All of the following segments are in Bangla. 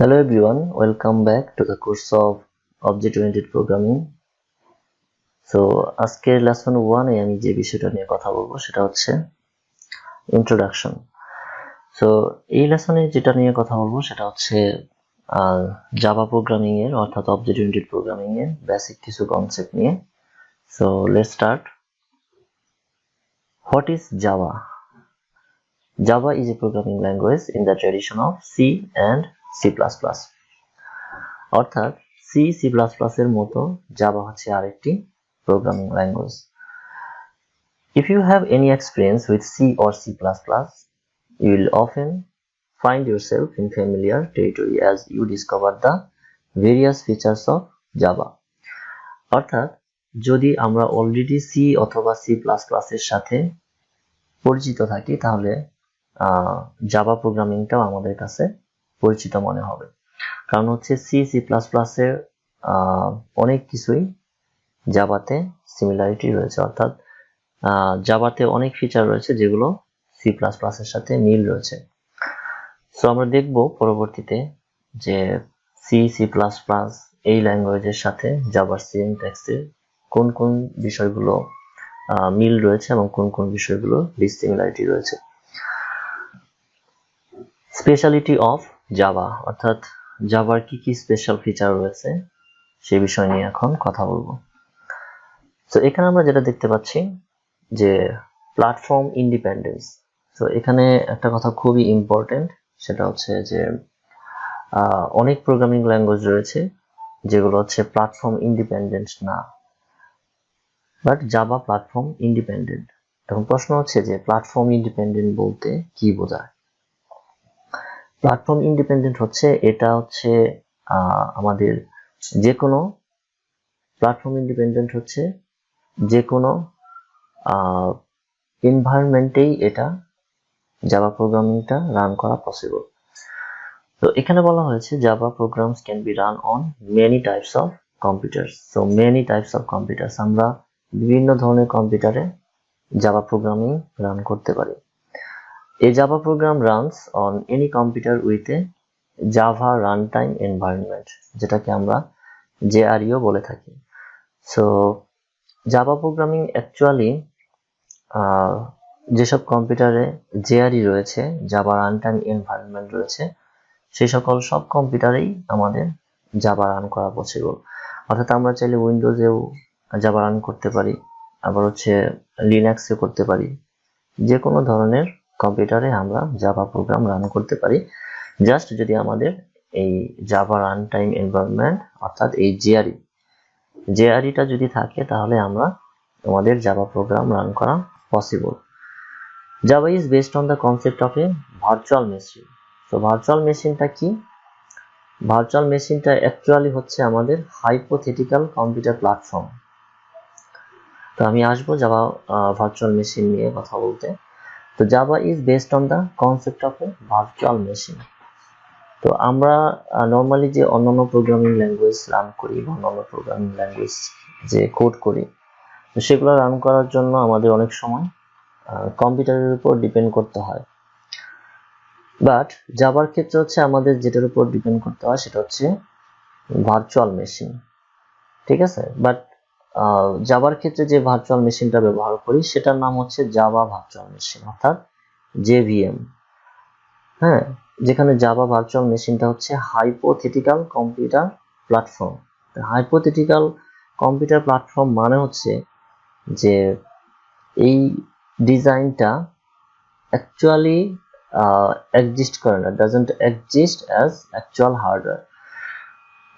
Hello everyone, welcome back to the course of Object-Oriented Programming. So আজকের lesson 1 এ আমি যে বিষয়টা নিয়ে কথা বলবো সেটা হচ্ছে introduction. So এই লেসনে যেটা নিয়ে কথা বলবো সেটা হচ্ছে জাভা প্রোগ্রামিং এর অর্থাৎ Object-Oriented Programming এর বেসিক কিছু কনসেপ্ট নিয়ে. So let's start. What is Java? Java is a programming language in the tradition of C and C++. অর্থাৎ C, C++ এর মতো জাভা হচ্ছে আরেকটি programming language. If you have any experience with C or C++, you will often find yourself in familiar territory as you discover the various features of Java. অর্থাৎ যদি আমরা অলরেডি C অথবা C++ এর সাথে পরিচিত থাকি তাহলে জাভা প্রোগ্রামিংটাও আমাদের কাছে পরিচিত মনে হবে। কারণ হচ্ছে C, C++ এর অনেক কিছুই জাভাতে সিমিলারিটি রয়েছে, অর্থাৎ জাভাতে অনেক ফিচার রয়েছে যেগুলো C++ এর সাথে মিল রয়েছে। সো আমরা দেখব পরবর্তীতে যে C, C++ এই ল্যাঙ্গুয়েজের সাথে জাভার সিনট্যাক্সের কোন কোন বিষয়গুলো মিল রয়েছে এবং কোন কোন বিষয়গুলো ডিসিমিলারিটি রয়েছে। স্পেশালিটি অফ জাভা, অর্থাৎ জাভার কি কি স্পেশাল ফিচার রয়েছে সেই বিষয় নিয়ে এখন কথা বলবো। তো এখানে আমরা যেটা দেখতে পাচ্ছি যে প্ল্যাটফর্ম ইন্ডিপেন্ডেন্স। তো এখানে একটা কথা খুবই ইম্পর্টেন্ট, সেটা হচ্ছে যে অনেক প্রোগ্রামিং ল্যাঙ্গুয়েজ রয়েছে যেগুলো হচ্ছে প্ল্যাটফর্ম ইন্ডিপেন্ডেন্ট না, বাট জাভা প্ল্যাটফর্ম ইন্ডিপেন্ডেন্ট। এখন প্রশ্ন হচ্ছে যে প্ল্যাটফর্ম ইন্ডিপেন্ডেন্ট বলতে কি বোঝায়? প্ল্যাটফর্ম ইন্ডিপেন্ডেন্ট হচ্ছে এটা হচ্ছে আমাদের যে কোনো প্ল্যাটফর্ম ইন্ডিপেন্ডেন্ট হচ্ছে যে কোনো এনভায়রনমেন্টেই এটা জাভা প্রোগ্রামিংটা রান করা পসিবল। তো এখানে বলা হয়েছে Java programs can be run on many types of computers. So many types of computers, আমরা বিভিন্ন ধরনের কম্পিউটারে জাভা প্রোগ্রামিং রান করতে পারি। A Java program runs on any computer with a Java runtime environment, যেটাকে আমরা JRE বলে থাকি। সো জাভা প্রোগ্রামিং অ্যাকচুয়ালি যেসব কম্পিউটারে JRE রয়েছে, জাভা রানটাইম এনভায়রনমেন্ট রয়েছে, সেই সকল সব কম্পিউটারেই আমাদের জাভা রান করা পসিবল। অর্থাৎ আমরা চাইলে উইন্ডোজেও জাভা রান করতে পারি, আবার হচ্ছে লিনাক্সে করতে পারি, যে কোনো ধরনের কম্পিউটারে আমরা জাভা প্রোগ্রাম রান করতে পারি, জাস্ট যদি আমাদের এই জাভা রান টাইম এনভায়রনমেন্ট অর্থাৎ এই জেআরইটা যদি থাকে তাহলে আমরা আমাদের জাভা প্রোগ্রাম রান করা possible. Java is based on the concept of a virtual machine. তো ভার্চুয়াল মেশিনটা কি? ভার্চুয়াল মেশিনটা অ্যাকচুয়ালি হচ্ছে আমাদের হাইপোথেটিক্যাল কম্পিউটার প্ল্যাটফর্ম। তো আমি আসবো জাভা ভার্চুয়াল মেশিন নিয়ে কথা বলতে। তো Java is based on the concept of a virtual machine. তো আমরা নর্মালি যে অন্যান্য প্রোগ্রামিং ল্যাঙ্গুয়েজ রান করি বা অন্যান্য প্রোগ্রামিং ল্যাঙ্গুয়েজ যে কোড করি, তো সেগুলো রান করার জন্য আমাদের অনেক সময় কম্পিউটারের উপর ডিপেন্ড করতে হয়। বাট জাভার ক্ষেত্রে হচ্ছে আমাদের যেটার উপর ডিপেন্ড করতে হয় সেটা হচ্ছে ভার্চুয়াল মেশিন, ঠিক আছে? বাট জাভার ক্ষেত্রে যে ভার্চুয়াল মেশিনটা ব্যবহার করি সেটার নাম হচ্ছে জাভা ভার্চুয়াল মেশিন অর্থাৎ JVM। হ্যাঁ, যেখানে জাভা ভার্চুয়াল মেশিনটা হচ্ছে hypothetical computer platform. Hypothetical computer platform মানে হচ্ছে যে এই ডিজাইনটা অ্যাকচুয়ালি এক্সিস্ট করে না, doesn't exist as actual hardware.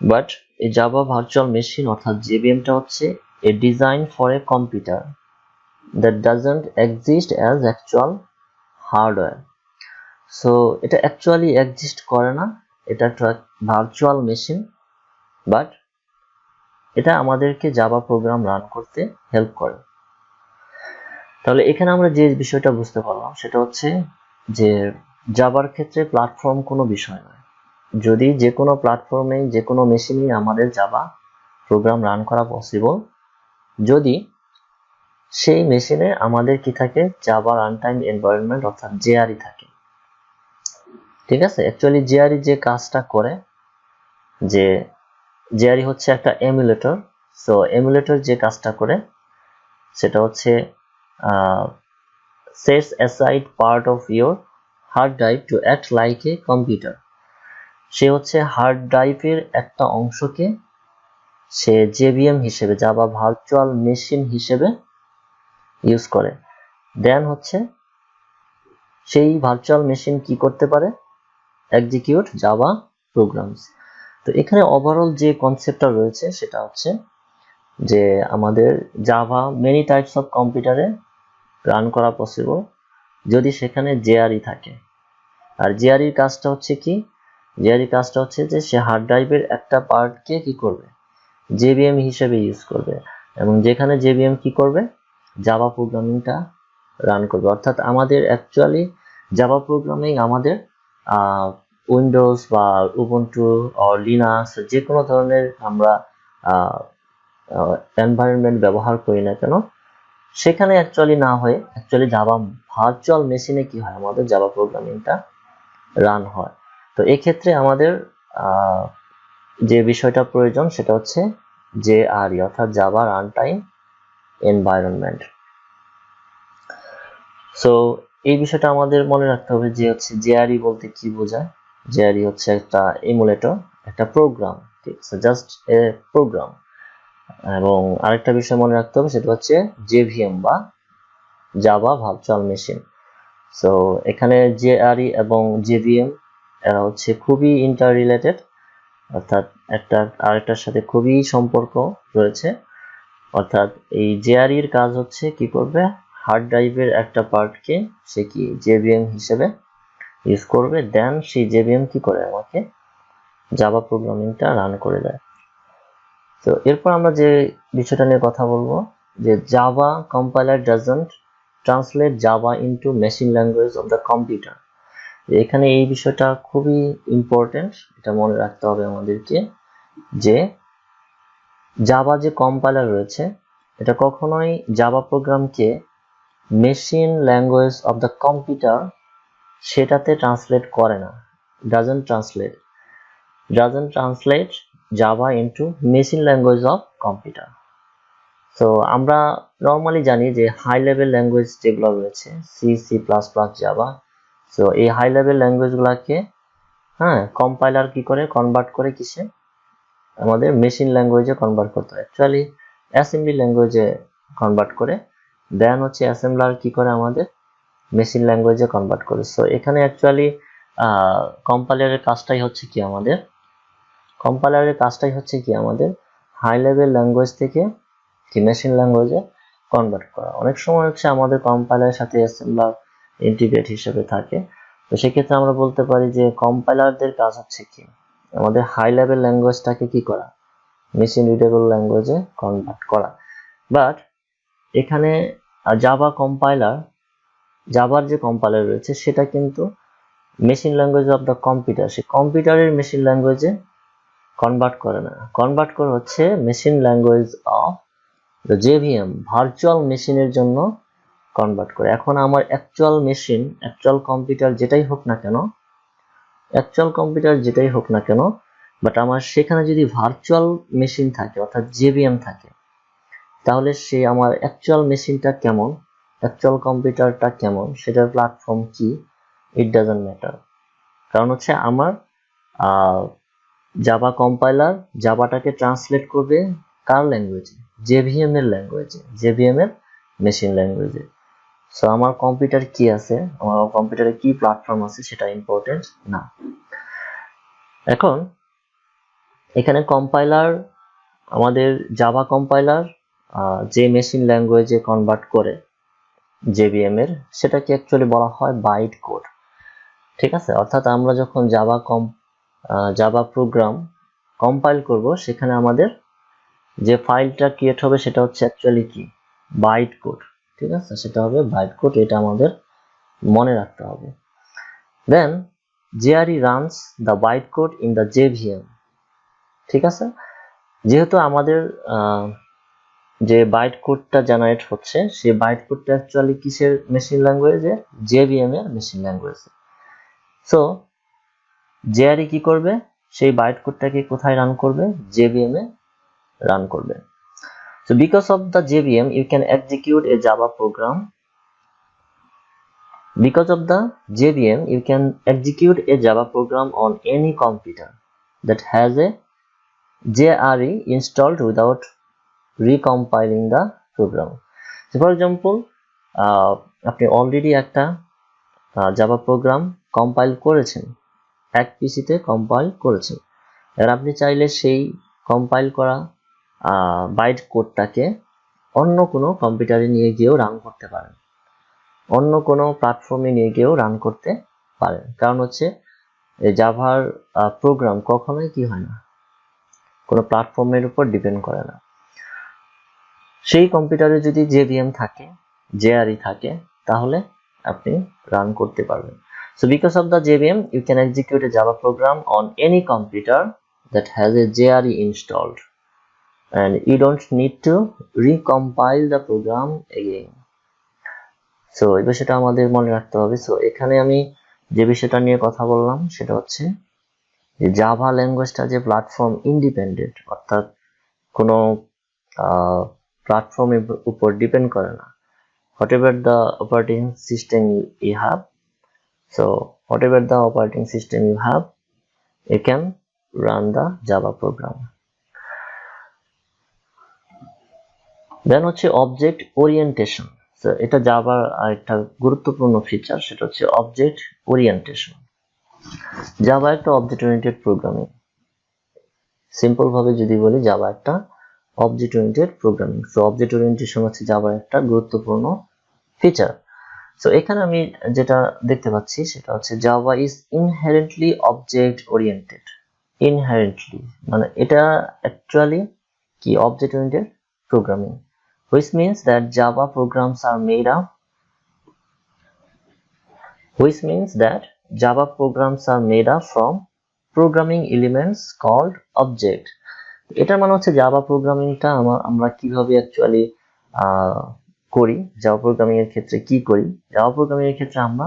But এই জাভা ভার্চুয়াল মেশিন অর্থাৎ JVMটা হচ্ছে a design for a computer that doesn't exist as actual hardware. So এটা অ্যাকচুয়ালি এক্সিস্ট করে না, এটা একটা ভার্চুয়াল মেশিন, বাট এটা আমাদেরকে জাভা প্রোগ্রাম রান করতে হেল্প করে। তাহলে এখানে আমরা যে বিষয়টা বুঝতে পারলাম সেটা হচ্ছে যে জাভার ক্ষেত্রে প্ল্যাটফর্ম কোনো বিষয় নয়। যদি যে কোনো প্ল্যাটফর্মে যে কোনো মেশিনে আমাদের জাভা প্রোগ্রাম রান করা পসিবল, যদি সেই মেশিনে আমাদের কি থাকে, জাভা রানটাইম এনভায়রনমেন্ট অর্থাৎ JRE থাকে। ঠিক আছে? অ্যাকচুয়ালি JRE যে কাজটা করে যে জেআরই হচ্ছে একটা এমুলেটর। সো এমুলেটর যে কাজটা করে সেটা হচ্ছে sets aside part of your hard drive to act like a computer। সে হচ্ছে হার্ড ড্রাইভের একটা অংশকে সে জেভিএম হিসেবে জাভা ভার্চুয়াল মেশিন হিসেবে ইউজ করে। দেন হচ্ছে সেই ভার্চুয়াল মেশিন কি করতে পারে, এক্সিকিউট জাভা প্রোগ্রামস। তো এখানে ওভারঅল যে কনসেপ্টটা রয়েছে সেটা হচ্ছে যে আমাদের জাভা মেনি টাইপস অফ কম্পিউটারে রান করা পসিবল যদি সেখানে জেআরই থাকে। আর জেআরইর কাজটা হচ্ছে কি, জেআরইর কাজটা হচ্ছে যে সে হার্ড ড্রাইভের একটা পার্টকে কি করবে, জেভিএম হিসেবে ইউজ করবে, এবং যেখানে জেভিএম কি করবে, জাভা প্রোগ্রামিংটা রান করবে। অর্থাৎ আমাদের অ্যাকচুয়ালি জাভা প্রোগ্রামিং আমাদের উইন্ডোজ বা উবুন্টু অর লিনাক্স যে কোনো ধরনের আমরা এনভায়রনমেন্ট ব্যবহার করি না কেন, সেখানে অ্যাকচুয়ালি না হয়ে অ্যাকচুয়ালি জাভা ভার্চুয়াল মেশিনে কি হয়, আমাদের জাভা প্রোগ্রামিংটা রান হয়। তো এক্ষেত্রে আমাদের যে বিষয়টা প্রয়োজন সেটা হচ্ছে জেআরই, অর্থাৎ Java runtime environment. So এই বিষয়টা আমাদের মনে রাখতে হবে যে হচ্ছে জেআরই বলতে কি বোঝায়। জেআরই হচ্ছে একটা এমুলেটর, একটা প্রোগ্রাম, ঠিক আছে, জাস্ট এ প্রোগ্রাম। এবং আরেকটা বিষয় মনে রাখতে হবে সেটা হচ্ছে জেভিএম বা জাভা ভার্চুয়াল মেশিন। সো এখানে জেআরই এবং জেভিএম এরা হচ্ছে খুবই ইন্টার রিলেটেড, অর্থাৎ একটা আরেকটার সাথে খুবই সম্পর্ক রয়েছে। অর্থাৎ এই জেআরইর কাজ হচ্ছে কি করবে, হার্ড ড্রাইভের একটা পার্টকে সে কি জেভিএম হিসেবে ইউজ করবে, দেন সেই জেভিএম কি করে আমাকে জাভা প্রোগ্রামিংটা রান করে দেয়। তো এরপর আমরা যে বিষয়টা নিয়ে কথা বলবো যে Java compiler doesn't translate Java into machine language of the computer. এখানে এই বিষয়টা খুবই ইম্পর্টেন্ট, এটা মনে রাখতে হবে আমাদেরকে যে জাভা যে কম্পাইলার রয়েছে এটা কখনোই জাভা প্রোগ্রামকে machine language of the computer সেটাতে ট্রান্সলেট করে না, doesn't translate Java into machine language of computer. তো আমরা নর্মালি জানি যে হাই লেভেল ল্যাঙ্গুয়েজ যেগুলো রয়েছে সি++, জাভা, সো এই হাই লেভেল ল্যাঙ্গুয়েজগুলোকে কম্পাইলার কি করে কনভার্ট করে কিসে, আমাদের মেশিন ল্যাঙ্গুয়েজে কনভার্ট করতে হয়, অ্যাকচুয়ালি অ্যাসেম্বলি ল্যাঙ্গুয়েজে কনভার্ট করে, দেন হচ্ছে অ্যাসেম্বলার কি করে আমাদের মেশিন ল্যাঙ্গুয়েজে কনভার্ট করে। সো এখানে অ্যাকচুয়ালি কম্পাইলারের কাজটাই হচ্ছে কি আমাদের হাই লেভেল ল্যাঙ্গুয়েজ থেকে কি মেশিন ল্যাঙ্গুয়েজে কনভার্ট করা। অনেক সময় হচ্ছে আমাদের কম্পাইলারের সাথে অ্যাসেম্বলার ইন্টিগ্রেট হিসেবে থাকে। তো সেক্ষেত্রে আমরা বলতে পারি যে কম্পাইলারদের কাজ হচ্ছে কি আমাদের হাই লেভেল ল্যাঙ্গুয়েজটাকে কি করা, মেশিন রিডেবল ল্যাঙ্গুয়েজে কনভার্ট করা। বাট এখানে জাভার যে কম্পাইলার রয়েছে সেটা কিন্তু machine language of the computer, সে কম্পিউটারের মেশিন ল্যাঙ্গুয়েজে কনভার্ট করে না, কনভার্ট করে হচ্ছে machine language of the JVM virtual মেশিনের জন্য কনভার্ট করে। এখন আমার অ্যাকচুয়াল কম্পিউটার যেটাই হোক না কেন, বাট আমার সেখানে যদি ভার্চুয়াল মেশিন থাকে অর্থাৎ জেভিএম থাকে, তাহলে সে আমার অ্যাকচুয়াল মেশিনটা কেমন, অ্যাকচুয়াল কম্পিউটারটা কেমন, সেটার প্ল্যাটফর্ম কি, ইট ডাজন্ট ম্যাটার। কারণ হচ্ছে আমার জাভা কম্পাইলার জাভাটাকে ট্রান্সলেট করবে কার ল্যাঙ্গুয়েজে, জেভিএম এর মেশিন ল্যাঙ্গুয়েজে। সো আমার কম্পিউটার কি আছে, আমার কম্পিউটারে কি প্ল্যাটফর্ম আছে সেটা ইম্পর্টেন্ট না। এখন এখানে কম্পাইলার, আমাদের জাভা কম্পাইলার যে মেশিন ল্যাঙ্গুয়েজে কনভার্ট করে জেভিএম এর, সেটাকে অ্যাকচুয়ালি বলা হয় বাইট কোড, ঠিক আছে। অর্থাৎ আমরা যখন জাভা প্রোগ্রাম কম্পাইল করব সেখানে আমাদের যে ফাইলটা ক্রিয়েট হবে সেটা হচ্ছে অ্যাকচুয়ালি কি বাইট কোড, ঠিক আছে, সেটা হবে বাইট কোড, এটা আমাদের মনে রাখতে হবে। Then JRE runs the byte code in the JVM, ঠিক আছে। যেহেতু আমাদের যে বাইট কোডটা জেনারেট হচ্ছে সেই বাইট কোডটা অ্যাকচুয়ালি কিসের মেশিন ল্যাঙ্গুয়েজে, জেভিএম এর মেশিন ল্যাঙ্গুয়েজে। সো জেআরই কি করবে, সেই বাইট কোডটাকে কোথায় রান করবে? JVM এ রান করবে। So because of the JVM you can execute a Java program. Because of the JVM you can execute a Java program on any computer that has a JRE installed without recompiling the program. So for example আপনি অলরেডি একটা জাভা প্রোগ্রাম কম্পাইল করেছেন, এক পিসিতে কম্পাইল করেছেন, আর আপনি চাইলে সেই কম্পাইল করা বাইট কোডটাকে অন্য কোনো কম্পিউটারে নিয়ে গিয়েও রান করতে পারেন, অন্য কোনো প্ল্যাটফর্মে নিয়ে গিয়েও রান করতে পারেন। কারণ হচ্ছে এই জাভার প্রোগ্রাম কখনোই কি হয় না, কোনো প্ল্যাটফর্মের উপর ডিপেন্ড করে না। সেই কম্পিউটারে যদি JVM থাকে, JRE থাকে, তাহলে আপনি রান করতে পারবেন। So because of the JVM you can execute a Java program on any computer that has a JRE installed and you don't need to recompile the program again. So এই বিষয়টা আমাদের মনে রাখতে হবে। So এখানে আমি যে বিষয়টা নিয়ে কথা বললাম সেটা হচ্ছে যে জাভা ল্যাঙ্গুয়েজটা যে প্ল্যাটফর্ম ইন্ডিপেন্ডেন্ট, অর্থাৎ কোনো প্ল্যাটফর্মের উপর ডিপেন্ড করে না। Whatever the operating system you have, so whatever the operating system you have, you can run the Java program. Then হচ্ছে অবজেক্ট ওরিয়েন্টেশন। সো এটা জাভার একটা গুরুত্বপূর্ণ ফিচার, সেটা হচ্ছে অবজেক্ট ওরিয়েন্টেশন। জাভা একটা অবজেক্ট ওরিয়েন্টেড প্রোগ্রামিং। সিম্পল ভাবে যদি বলি জাভা একটা object oriented programming. So object orientation হচ্ছে জাভার একটা গুরুত্বপূর্ণ ফিচার। সো এখানে আমি যেটা দেখতে পাচ্ছি সেটা হচ্ছে Java is inherently object oriented. Inherently মানে এটা অ্যাকচুয়ালি কি object oriented programming, which means that Java programs are made up from programming elements called object. এটার মানে হচ্ছে জাভা প্রোগ্রামিংটা আমরা কিভাবে অ্যাকচুয়ালি করি, জাভা প্রোগ্রামিং এর ক্ষেত্রে কি করি। জাভা প্রোগ্রামিং এর ক্ষেত্রে আমরা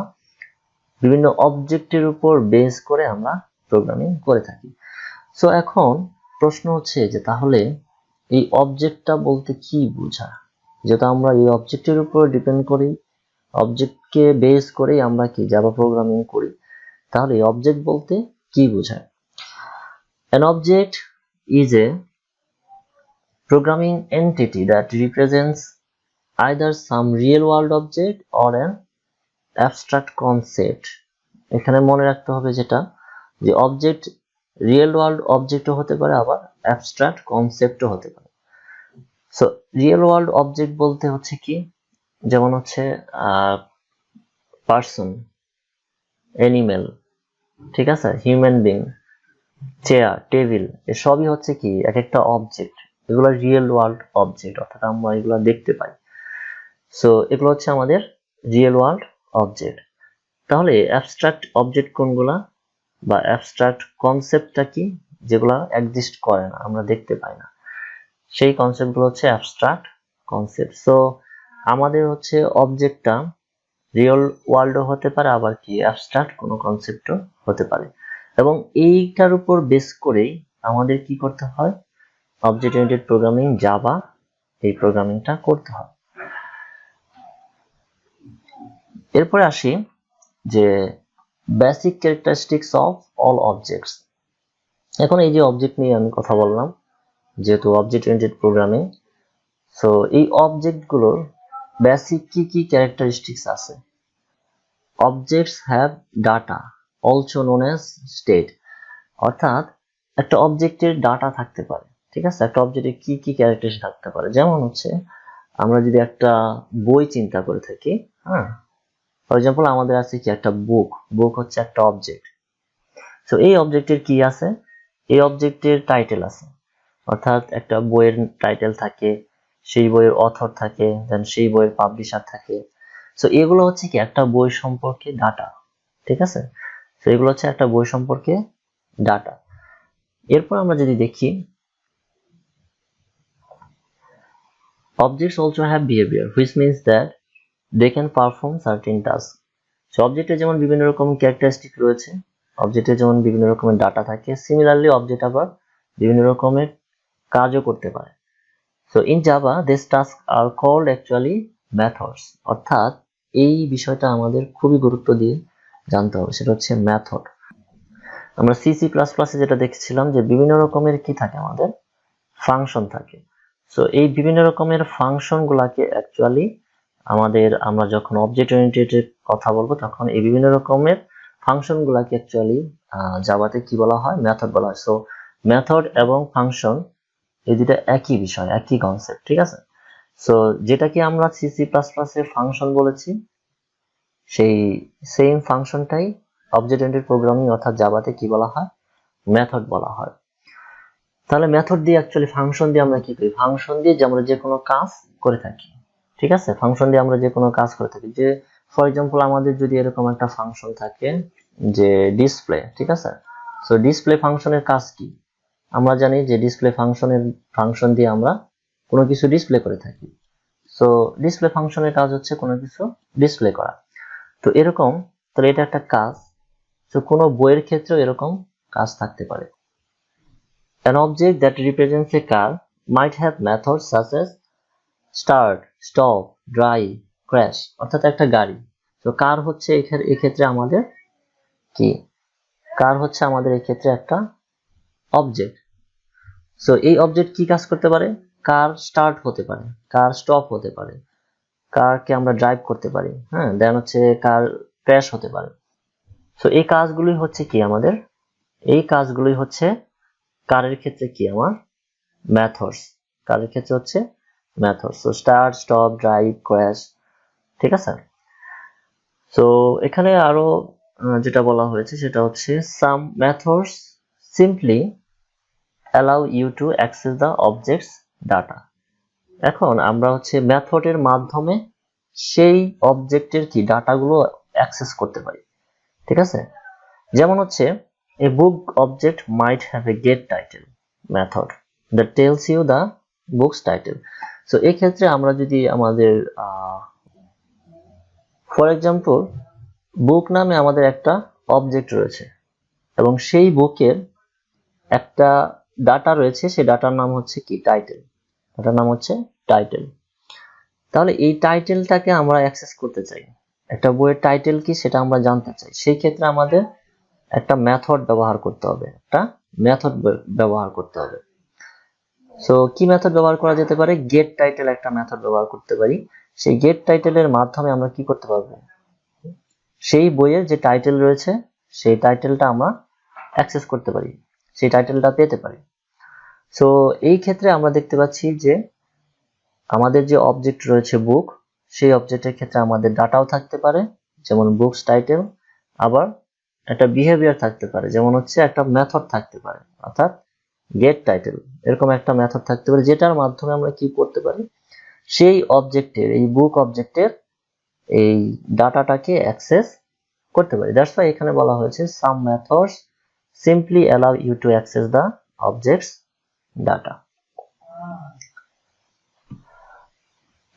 বিভিন্ন অবজেক্টের উপর বেস করে আমরা প্রোগ্রামিং করে থাকি। সো এখন প্রশ্ন হচ্ছে যে তাহলে এই অবজেক্টটা বলতে কি বোঝায়? যেটা আমরা এই অবজেক্টের উপর ডিপেন্ড করি, অবজেক্টকে বেস করেই আমরা কি জাভা প্রোগ্রামিং করি, তাহলে এই অবজেক্ট বলতে কি বোঝায়? An object is a programming entity that represents either some real world object or an abstract concept. এখানে মনে রাখতে হবে যেটা যে অবজেক্ট রিয়েল ওয়ার্ল্ড অবজেক্টও হতে পারে, আবার অ্যাবস্ট্রাক্ট কনসেপ্টও হতে পারে। সো রিয়েল ওয়ার্ল্ড অবজেক্ট বলতে হচ্ছে কি, যেমন হচ্ছে পার্সন, অ্যানিমেল, ঠিক আছে, হিউম্যান বিং, চেয়ার, টেবিল, এসবই হচ্ছে কি এক একটা অবজেক্ট। এগুলো রিয়েল ওয়ার্ল্ড অবজেক্ট, অর্থাৎ আমরা এগুলো দেখতে পাই। সো এগুলো হচ্ছে আমাদের রিয়েল ওয়ার্ল্ড অবজেক্ট। তাহলে অ্যাবস্ট্রাক্ট অবজেক্ট কোনগুলা, বা অ্যাবস্ট্রাক্ট কনসেপ্টটা কি, যেগুলা এক্সিস্ট করে না, আমরা দেখতে পাই না, সেই কনসেপ্টগুলো হচ্ছে অ্যাবস্ট্রাক্ট কনসেপ্ট। সো আমাদের হচ্ছে অবজেক্টটা রিয়েল ওয়ার্ল্ডও হতে পারে, আবার কি অ্যাবস্ট্রাক্ট কোনো কনসেপ্টও হতে পারে, এবং এইটার উপর বেস করেই আমাদের কি করতে হয়, অবজেক্ট ওরিয়েন্টেড প্রোগ্রামিং জাভা এই প্রোগ্রামিংটা করতে হয়। এরপরে আসি যে basic characteristics of all objects. এখন এই যে অবজেক্ট নিয়ে আমি কথা বললাম, যেহেতু অবজেক্ট ওরিয়েন্টেড প্রোগ্রামিং, সো এই অবজেক্টগুলোর বেসিক কি কি ক্যারেক্টারিস্টিক্স আছে। Objects have data, also known as state, অর্থাৎ একটা অবজেক্টের ডাটা থাকতে পারে, ঠিক আছে। একটা অবজেক্টের কি কি ক্যারেক্টারিস্টিক্স থাকতে পারে, যেমন হচ্ছে আমরা যদি একটা বই চিন্তা করে থাকি, হ্যাঁ, ফর এক্সাম্পল আমাদের আছে কি একটা বুক, বুক হচ্ছে একটা অবজেক্ট। সো এই অবজেক্টের কি আছে, এই অবজেক্টের টাইটেল আছে, অর্থাৎ একটা বইয়ের টাইটেল থাকে, সেই বইয়ের অথর থাকে, দেন সেই বইয়ের পাবলিশার থাকে। সো এগুলো হচ্ছে কি একটা বই সম্পর্কে ডাটা, ঠিক আছে। সো এগুলো হচ্ছে একটা বই সম্পর্কে ডাটা। এরপর আমরা যদি দেখি objects also have behavior, which means that they can perform certain tasks. So অবজেক্টের যেমন বিভিন্ন রকম ক্যারেক্টারিস্টিক রয়েছে, অবজেক্টে যেমন বিভিন্ন রকমের ডাটা থাকে, সিমিলারলি অবজেক্ট আবার বিভিন্ন রকমের কাজও করতে পারে। So in Java this task are called actually methods, অর্থাৎ এই বিষয়টা আমাদের খুবই গুরুত্ব দিয়ে জানতে হবে, সেটা হচ্ছে মেথড। আমরা সি প্লাস প্লাসে যেটা দেখেছিলাম যে বিভিন্ন রকমের কি থাকে, আমাদের ফাংশন থাকে। সো এই বিভিন্ন রকমের ফাংশন গুলাকে অ্যাকচুয়ালি আমরা যখন অবজেক্ট ওরিয়েন্টেড কথা বলবো তখন এই বিভিন্ন রকমের ফাংশন গুলাকে অ্যাকচুয়ালি জাভাতে কি বলা হয়, মেথড বলা হয়। সো মেথড এবং ফাংশন এই দুটো একই বিষয়, একই কনসেপ্ট, ঠিক আছে। সো যেটাকে আমরা সি প্লাস প্লাসে ফাংশন বলেছি, সেই সেম ফাংশনটাই অবজেক্ট ওরিয়েন্টেড প্রোগ্রামিং অর্থাৎ জাভাতে কি বলা হয়, মেথড বলা হয়। তাহলে মেথড দিয়ে অ্যাকচুয়ালি ফাংশন দিয়ে আমরা কি করি, ফাংশন দিয়ে যে আমরা যে কোনো কাজ করে থাকি, ঠিক আছে। ফাংশন দিয়ে আমরা যে কোনো কাজ করে থাকি, যে ফর এক্সাম্পল আমাদের যদি এরকম একটা ফাংশন থাকে যে ডিসপ্লে, ঠিক আছে। সো ডিসপ্লে ফাংশনের কাজ কি, আমরা জানি যে ডিসপ্লে ফাংশন দিয়ে আমরা কোনো কিছু ডিসপ্লে করে থাকি। সো ডিসপ্লে ফাংশনের কাজ হচ্ছে কোনো কিছু ডিসপ্লে করা। তো এরকম, তাহলে এটা একটা কাজ। তো কোনো বইয়ের ক্ষেত্রেও এরকম কাজ থাকতে পারে। An object that represents a car might have methods such as start, stop, drive, crash, অর্থাৎ একটা গাড়ি। তো কার হচ্ছে এক্ষেত্রে আমাদের কি, কার হচ্ছে আমাদের এক্ষেত্রে একটা অবজেক্ট। সো এই অবজেক্ট কি কাজ করতে পারে, কার স্টার্ট হতে পারে, কার স্টপ হতে পারে, কারকে আমরা ড্রাইভ করতে পারি, হ্যাঁ, দেন হচ্ছে কার ক্র্যাশ হতে পারে। সো এই কাজগুলোই হচ্ছে কি আমাদের, এই কাজগুলোই হচ্ছে কারের ক্ষেত্রে কি আমার মেথডস, কারের ক্ষেত্রে হচ্ছে methods. So start, stop, drive, crash, ঠিক আছে। সো এখানে আরো যেটা বলা হয়েছে সেটা হচ্ছে some methods simply allow you to access the object's data. এখন আমরা হচ্ছে মেথডের মাধ্যমে সেই অবজেক্টের কি ডাটাগুলো অ্যাক্সেস করতে পারি, ঠিক আছে। যেমন হচ্ছে a book object might have a get title method that tells you the book's title. So এই ক্ষেত্রে আমরা যদি আমাদের ফর এক্সাম্পল বুক নামে আমাদের একটা অবজেক্ট রয়েছে এবং সেই বুকের একটা ডাটা রয়েছে, সেই ডাটার নাম হচ্ছে কি টাইটেল, ডাটার নাম হচ্ছে টাইটেল। তাহলে এই টাইটেলটাকে আমরা অ্যাক্সেস করতে চাই, একটা বইয়ের টাইটেল কি সেটা আমরা জানতে চাই, সেই ক্ষেত্রে আমাদের একটা মেথড ব্যবহার করতে হবে, একটা মেথড ব্যবহার করতে হবে। সো কি মেথড ব্যবহার করা যেতে পারে, গেট টাইটেল একটা মেথড ব্যবহার করতে পারি। সেই গেট টাইটেলের মাধ্যমে আমরা কি করতে পারবো, সেই বইয়ের যে টাইটেল রয়েছে সেই টাইটেলটা আমরা অ্যাক্সেস করতে পারি, সেই টাইটেলটা পেতে পারি। সো এই ক্ষেত্রে আমরা দেখতে পাচ্ছি যে আমাদের যে অবজেক্ট রয়েছে বুক, সেই অবজেক্টের ক্ষেত্রে আমাদের ডাটাও থাকতে পারে, যেমন বুকস টাইটেল, আবার একটা বিহেভিয়ার থাকতে পারে, যেমন হচ্ছে একটা মেথড থাকতে পারে, অর্থাৎ গেট টাইটেল, এরকম একটা মেথড থাকতে পারে যেটার মাধ্যমে আমরা কি করতে পারি, সেই অবজেক্টের, এই বুক অবজেক্টের এই ডাটাটাকে অ্যাক্সেস করতে পারি। দ্যাটস ওয়াই এখানে বলা হয়েছে some methods simply allow you to access the object's data.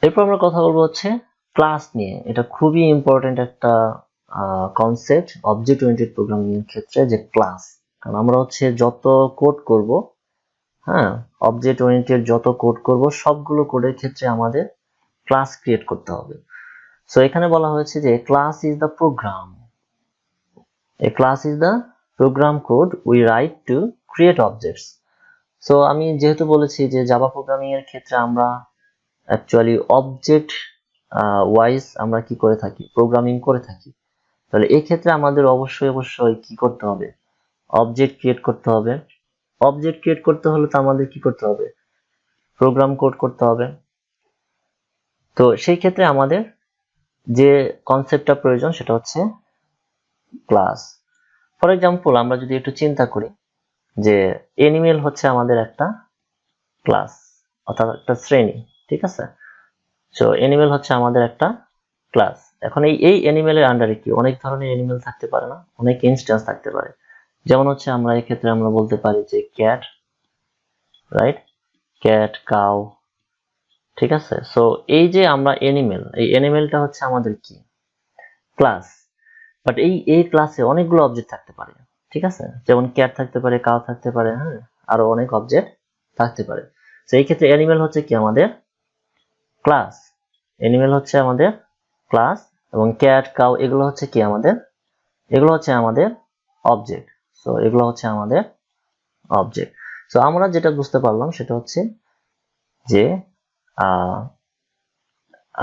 এরপর আমরা কথা বলবো হচ্ছে ক্লাস নিয়ে। এটা খুবই ইম্পর্টেন্ট একটা কনসেপ্ট অবজেক্ট ওরিয়েন্টেড প্রোগ্রামিং এর ক্ষেত্রে, যে ক্লাস। কারণ আমরা হচ্ছে যত কোড করব, হ্যাঁ, অবজেক্ট ওরিয়েন্টেড যত কোড করব সবগুলো কোডের ক্ষেত্রে আমাদের ক্লাস ক্রিয়েট করতে হবে। সো এখানে বলা হয়েছে যে class is the program, a class is the program code we write to create objects. So আমি যেহেতু বলেছি যে জাভা প্রোগ্রামিং এর ক্ষেত্রে আমরা অ্যাকচুয়ালি অবজেক্ট ওয়াইজ আমরা কি করে থাকি, প্রোগ্রামিং করে থাকি। তাহলে এই ক্ষেত্রে আমাদের অবশ্যই কি করতে হবে, অবজেক্ট ক্রিয়েট করতে হবে। অবজেক্ট ক্রিয়েট করতে হলে তো আমাদের কি করতে হবে, প্রোগ্রাম কোড করতে হবে। তো সেই ক্ষেত্রে আমাদের যে কনসেপ্টটা প্রয়োজন সেটা হচ্ছে ক্লাস। ফর এক্সাম্পল আমরা যদি একটু চিন্তা করি যে অ্যানিমেল হচ্ছে আমাদের একটা ক্লাস, অর্থাৎ একটা শ্রেণী, ঠিক আছে। সো অ্যানিমেল হচ্ছে আমাদের একটা ক্লাস। এখন এই অ্যানিমেলের আন্ডারে কি অনেক ধরনের অ্যানিমেল থাকতে পারে না, অনেক ইনস্ট্যান্স থাকতে পারে। যেমন হচ্ছে আমরা এই ক্ষেত্রে আমরা বলতে পারি যে ক্যাট, রাইট, ক্যাট, কাউ, ঠিক আছে। সো এই যে আমরা অ্যানিমেল, এই অ্যানিমেলটা হচ্ছে আমাদের কি ক্লাস। বাট এই ক্লাসে অনেকগুলো অবজেক্ট থাকতে পারে, ঠিক আছে, যেমন ক্যাট থাকতে পারে, কাউ থাকতে পারে, হ্যাঁ, আরো অনেক অবজেক্ট থাকতে পারে। তো এই ক্ষেত্রে অ্যানিমেল হচ্ছে কি আমাদের ক্লাস, অ্যানিমেল হচ্ছে আমাদের ক্লাস, এবং ক্যাট কাউ এগুলো হচ্ছে কি আমাদের, এগুলো হচ্ছে আমাদের অবজেক্ট। সো এগুলো হচ্ছে আমাদের অবজেক্ট। সো আমরা যেটা বুঝতে পারলাম সেটা হচ্ছে যে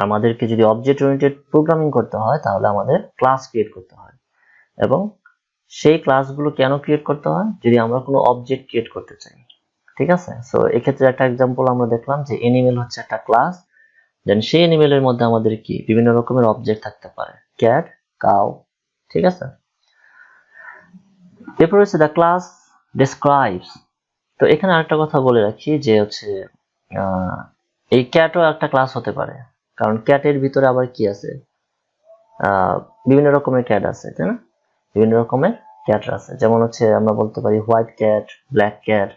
আমাদেরকে যদি অবজেক্ট ওরিয়েন্টেড প্রোগ্রামিং করতে হয় তাহলে আমাদের ক্লাস ক্রিয়েট করতে হয়, এবং সেই ক্লাসগুলো কেন ক্রিয়েট করতে হয়, যদি আমরা কোনো অবজেক্ট ক্রিয়েট করতে চাই। ঠিক আছে, সো এক্ষেত্রে একটা এক্সাম্পল আমরা দেখলাম যে অ্যানিমেল হচ্ছে একটা ক্লাস, দেন সেই অ্যানিমেলের মধ্যে আমাদের কি বিভিন্ন রকমের অবজেক্ট থাকতে পারে, ক্যাট, কাউ। ঠিক আছে, এরপর হচ্ছে দ্য ক্লাস ডেসক্রাইবস। তো এখানে আরেকটা কথা বলে রাখি যে হচ্ছে এই ক্যাটও একটা ক্লাস হতে পারে, কারণ ক্যাটের ভিতরে আবার কি আছে, বিভিন্ন রকমের ক্যাট আছে, তাই না? বিভিন্ন রকমের ক্যাট আছে, যেমন হচ্ছে আমরা বলতে পারি হোয়াইট ক্যাট, ব্ল্যাক ক্যাট,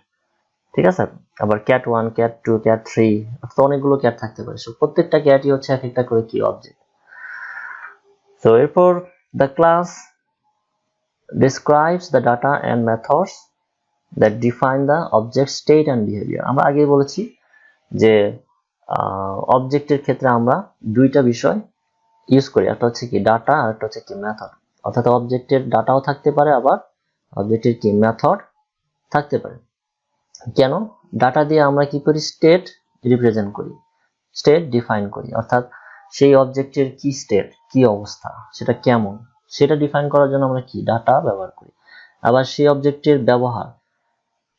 ঠিক আছে, আবার ক্যাট 1, ক্যাট 2, ক্যাট 3, অর্থাৎ অনেকগুলো ক্যাট থাকতে পারে। সো প্রত্যেকটা ক্যাটই হচ্ছে এক একটা করে কি অবজেক্ট। তো এরপর the class describes the data and methods that define the object state and behavior. আমরা আগেই বলেছি যে অবজেক্টের ক্ষেত্রে আমরা দুইটা বিষয় ইউজ করি, একটা হচ্ছে কি ডাটা আর একটা হচ্ছে কি মেথড। অর্থাৎ অবজেক্টের ডাটাও থাকতে পারে, আবার অবজেক্টের কি মেথড থাকতে পারে। কেন? ডাটা দিয়ে আমরা কি করি, স্টেট রিপ্রেজেন্ট করি, স্টেট ডিফাইন করি, অর্থাৎ সেই অবজেক্টের কি স্টেট, কি অবস্থা, সেটা কেমন, সেটা ডিফাইন করার জন্য আমরা কি ডাটা ব্যবহার করি। আবার সেই অবজেক্টের ব্যবহার,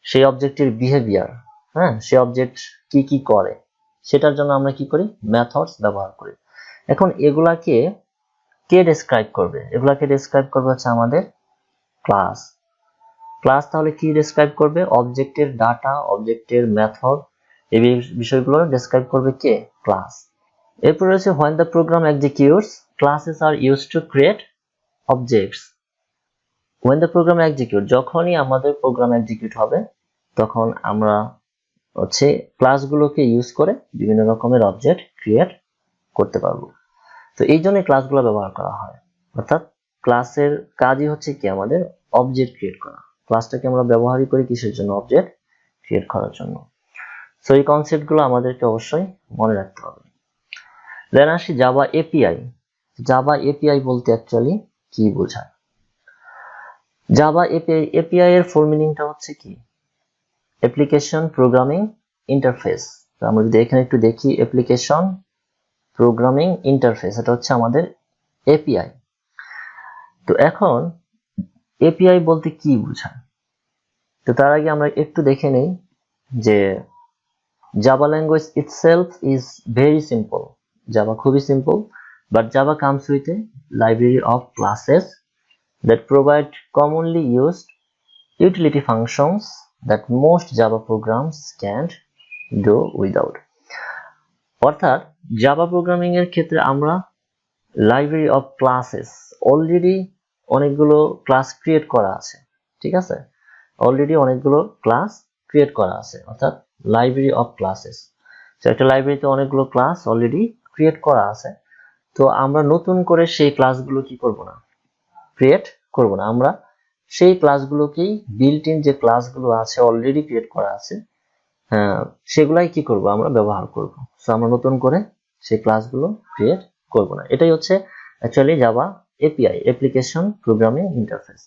সেই অবজেক্টের বিহেভিয়ার, হ্যাঁ, সেই অবজেক্ট কি কি করে, সেটার জন্য আমরা কি করি, মেথডস ব্যবহার করি। এখন এগুলাকে কে ডেসক্রাইব করবে? এগুলাকে ডেসক্রাইব করবে হচ্ছে আমাদের ক্লাস। ক্লাস তাহলে কি ডেসক্রাইব করবে? অবজেক্টের ডাটা, অবজেক্টের মেথড, এই বিষয়গুলো ডেসক্রাইব করবে কে? ক্লাস। এরপর রয়েছে when the program executes, classes are used to create objects. when the program execute, যখনই আমাদের প্রোগ্রাম এক্সিকিউট হবে তখন আমরা হচ্ছে ক্লাসগুলোকে ইউজ করে বিভিন্ন রকমের অবজেক্ট ক্রিয়েট করতে পারবো। তো এই জন্য ক্লাসগুলো ব্যবহার করা হয়, অর্থাৎ ক্লাসের কাজই হচ্ছে কি আমাদের অবজেক্ট ক্রিয়েট করা। ক্লাসটাকে আমরা ব্যবহারই করি কিসের জন্য? অবজেক্ট ক্রিয়েট করার জন্য। সো এই কনসেপ্টগুলো আমাদেরকে অবশ্যই মনে রাখতে হবে। দেন আসি জাভা এপিআই। জাভা এপিআই বলতে অ্যাকচুয়ালি কি বোঝায়? জাভা এপিআই এর ফুল মিনিংটা হচ্ছে কি? Application programming interface. তো আমরা যদি এখানে একটু দেখি, অ্যাপ্লিকেশন প্রোগ্রামিং ইন্টারফেস, এটা হচ্ছে আমাদের এপিআই। তো এখন এপিআই বলতে কি বোঝায়? তো তার আগে আমরা একটু দেখে নেই যে Java language itself is very simple. Java খুবই simple, but Java comes with a library of classes that provide commonly used utility functions that most Java programs can't do without. অর্থাৎ জাভা প্রোগ্রামিং এর ক্ষেত্রে আমরা লাইব্রেরি অফ ক্লাসেস, অলরেডি অনেকগুলো ক্লাস ক্রিয়েট করা আছে, ঠিক আছে, অলরেডি অনেকগুলো ক্লাস ক্রিয়েট করা আছে, অর্থাৎ লাইব্রেরি অফ ক্লাসেস। তো একটা লাইব্রেরিতে অনেকগুলো ক্লাস অলরেডি ক্রিয়েট করা আছে, তো আমরা নতুন করে সেই ক্লাসগুলো কি করব না, ক্রিয়েট করব না, আমরা সেই ক্লাসগুলোকেই বিল্ট ইন যে ক্লাসগুলো আছে অলরেডি ক্রিয়েট করা আছে, হ্যাঁ, সেগুলাই কি করব, আমরা ব্যবহার করব। সো আমরা নতুন করে সেই ক্লাসগুলো ক্রিয়েট করব না। এটাই হচ্ছে actually Java API, application programming interface.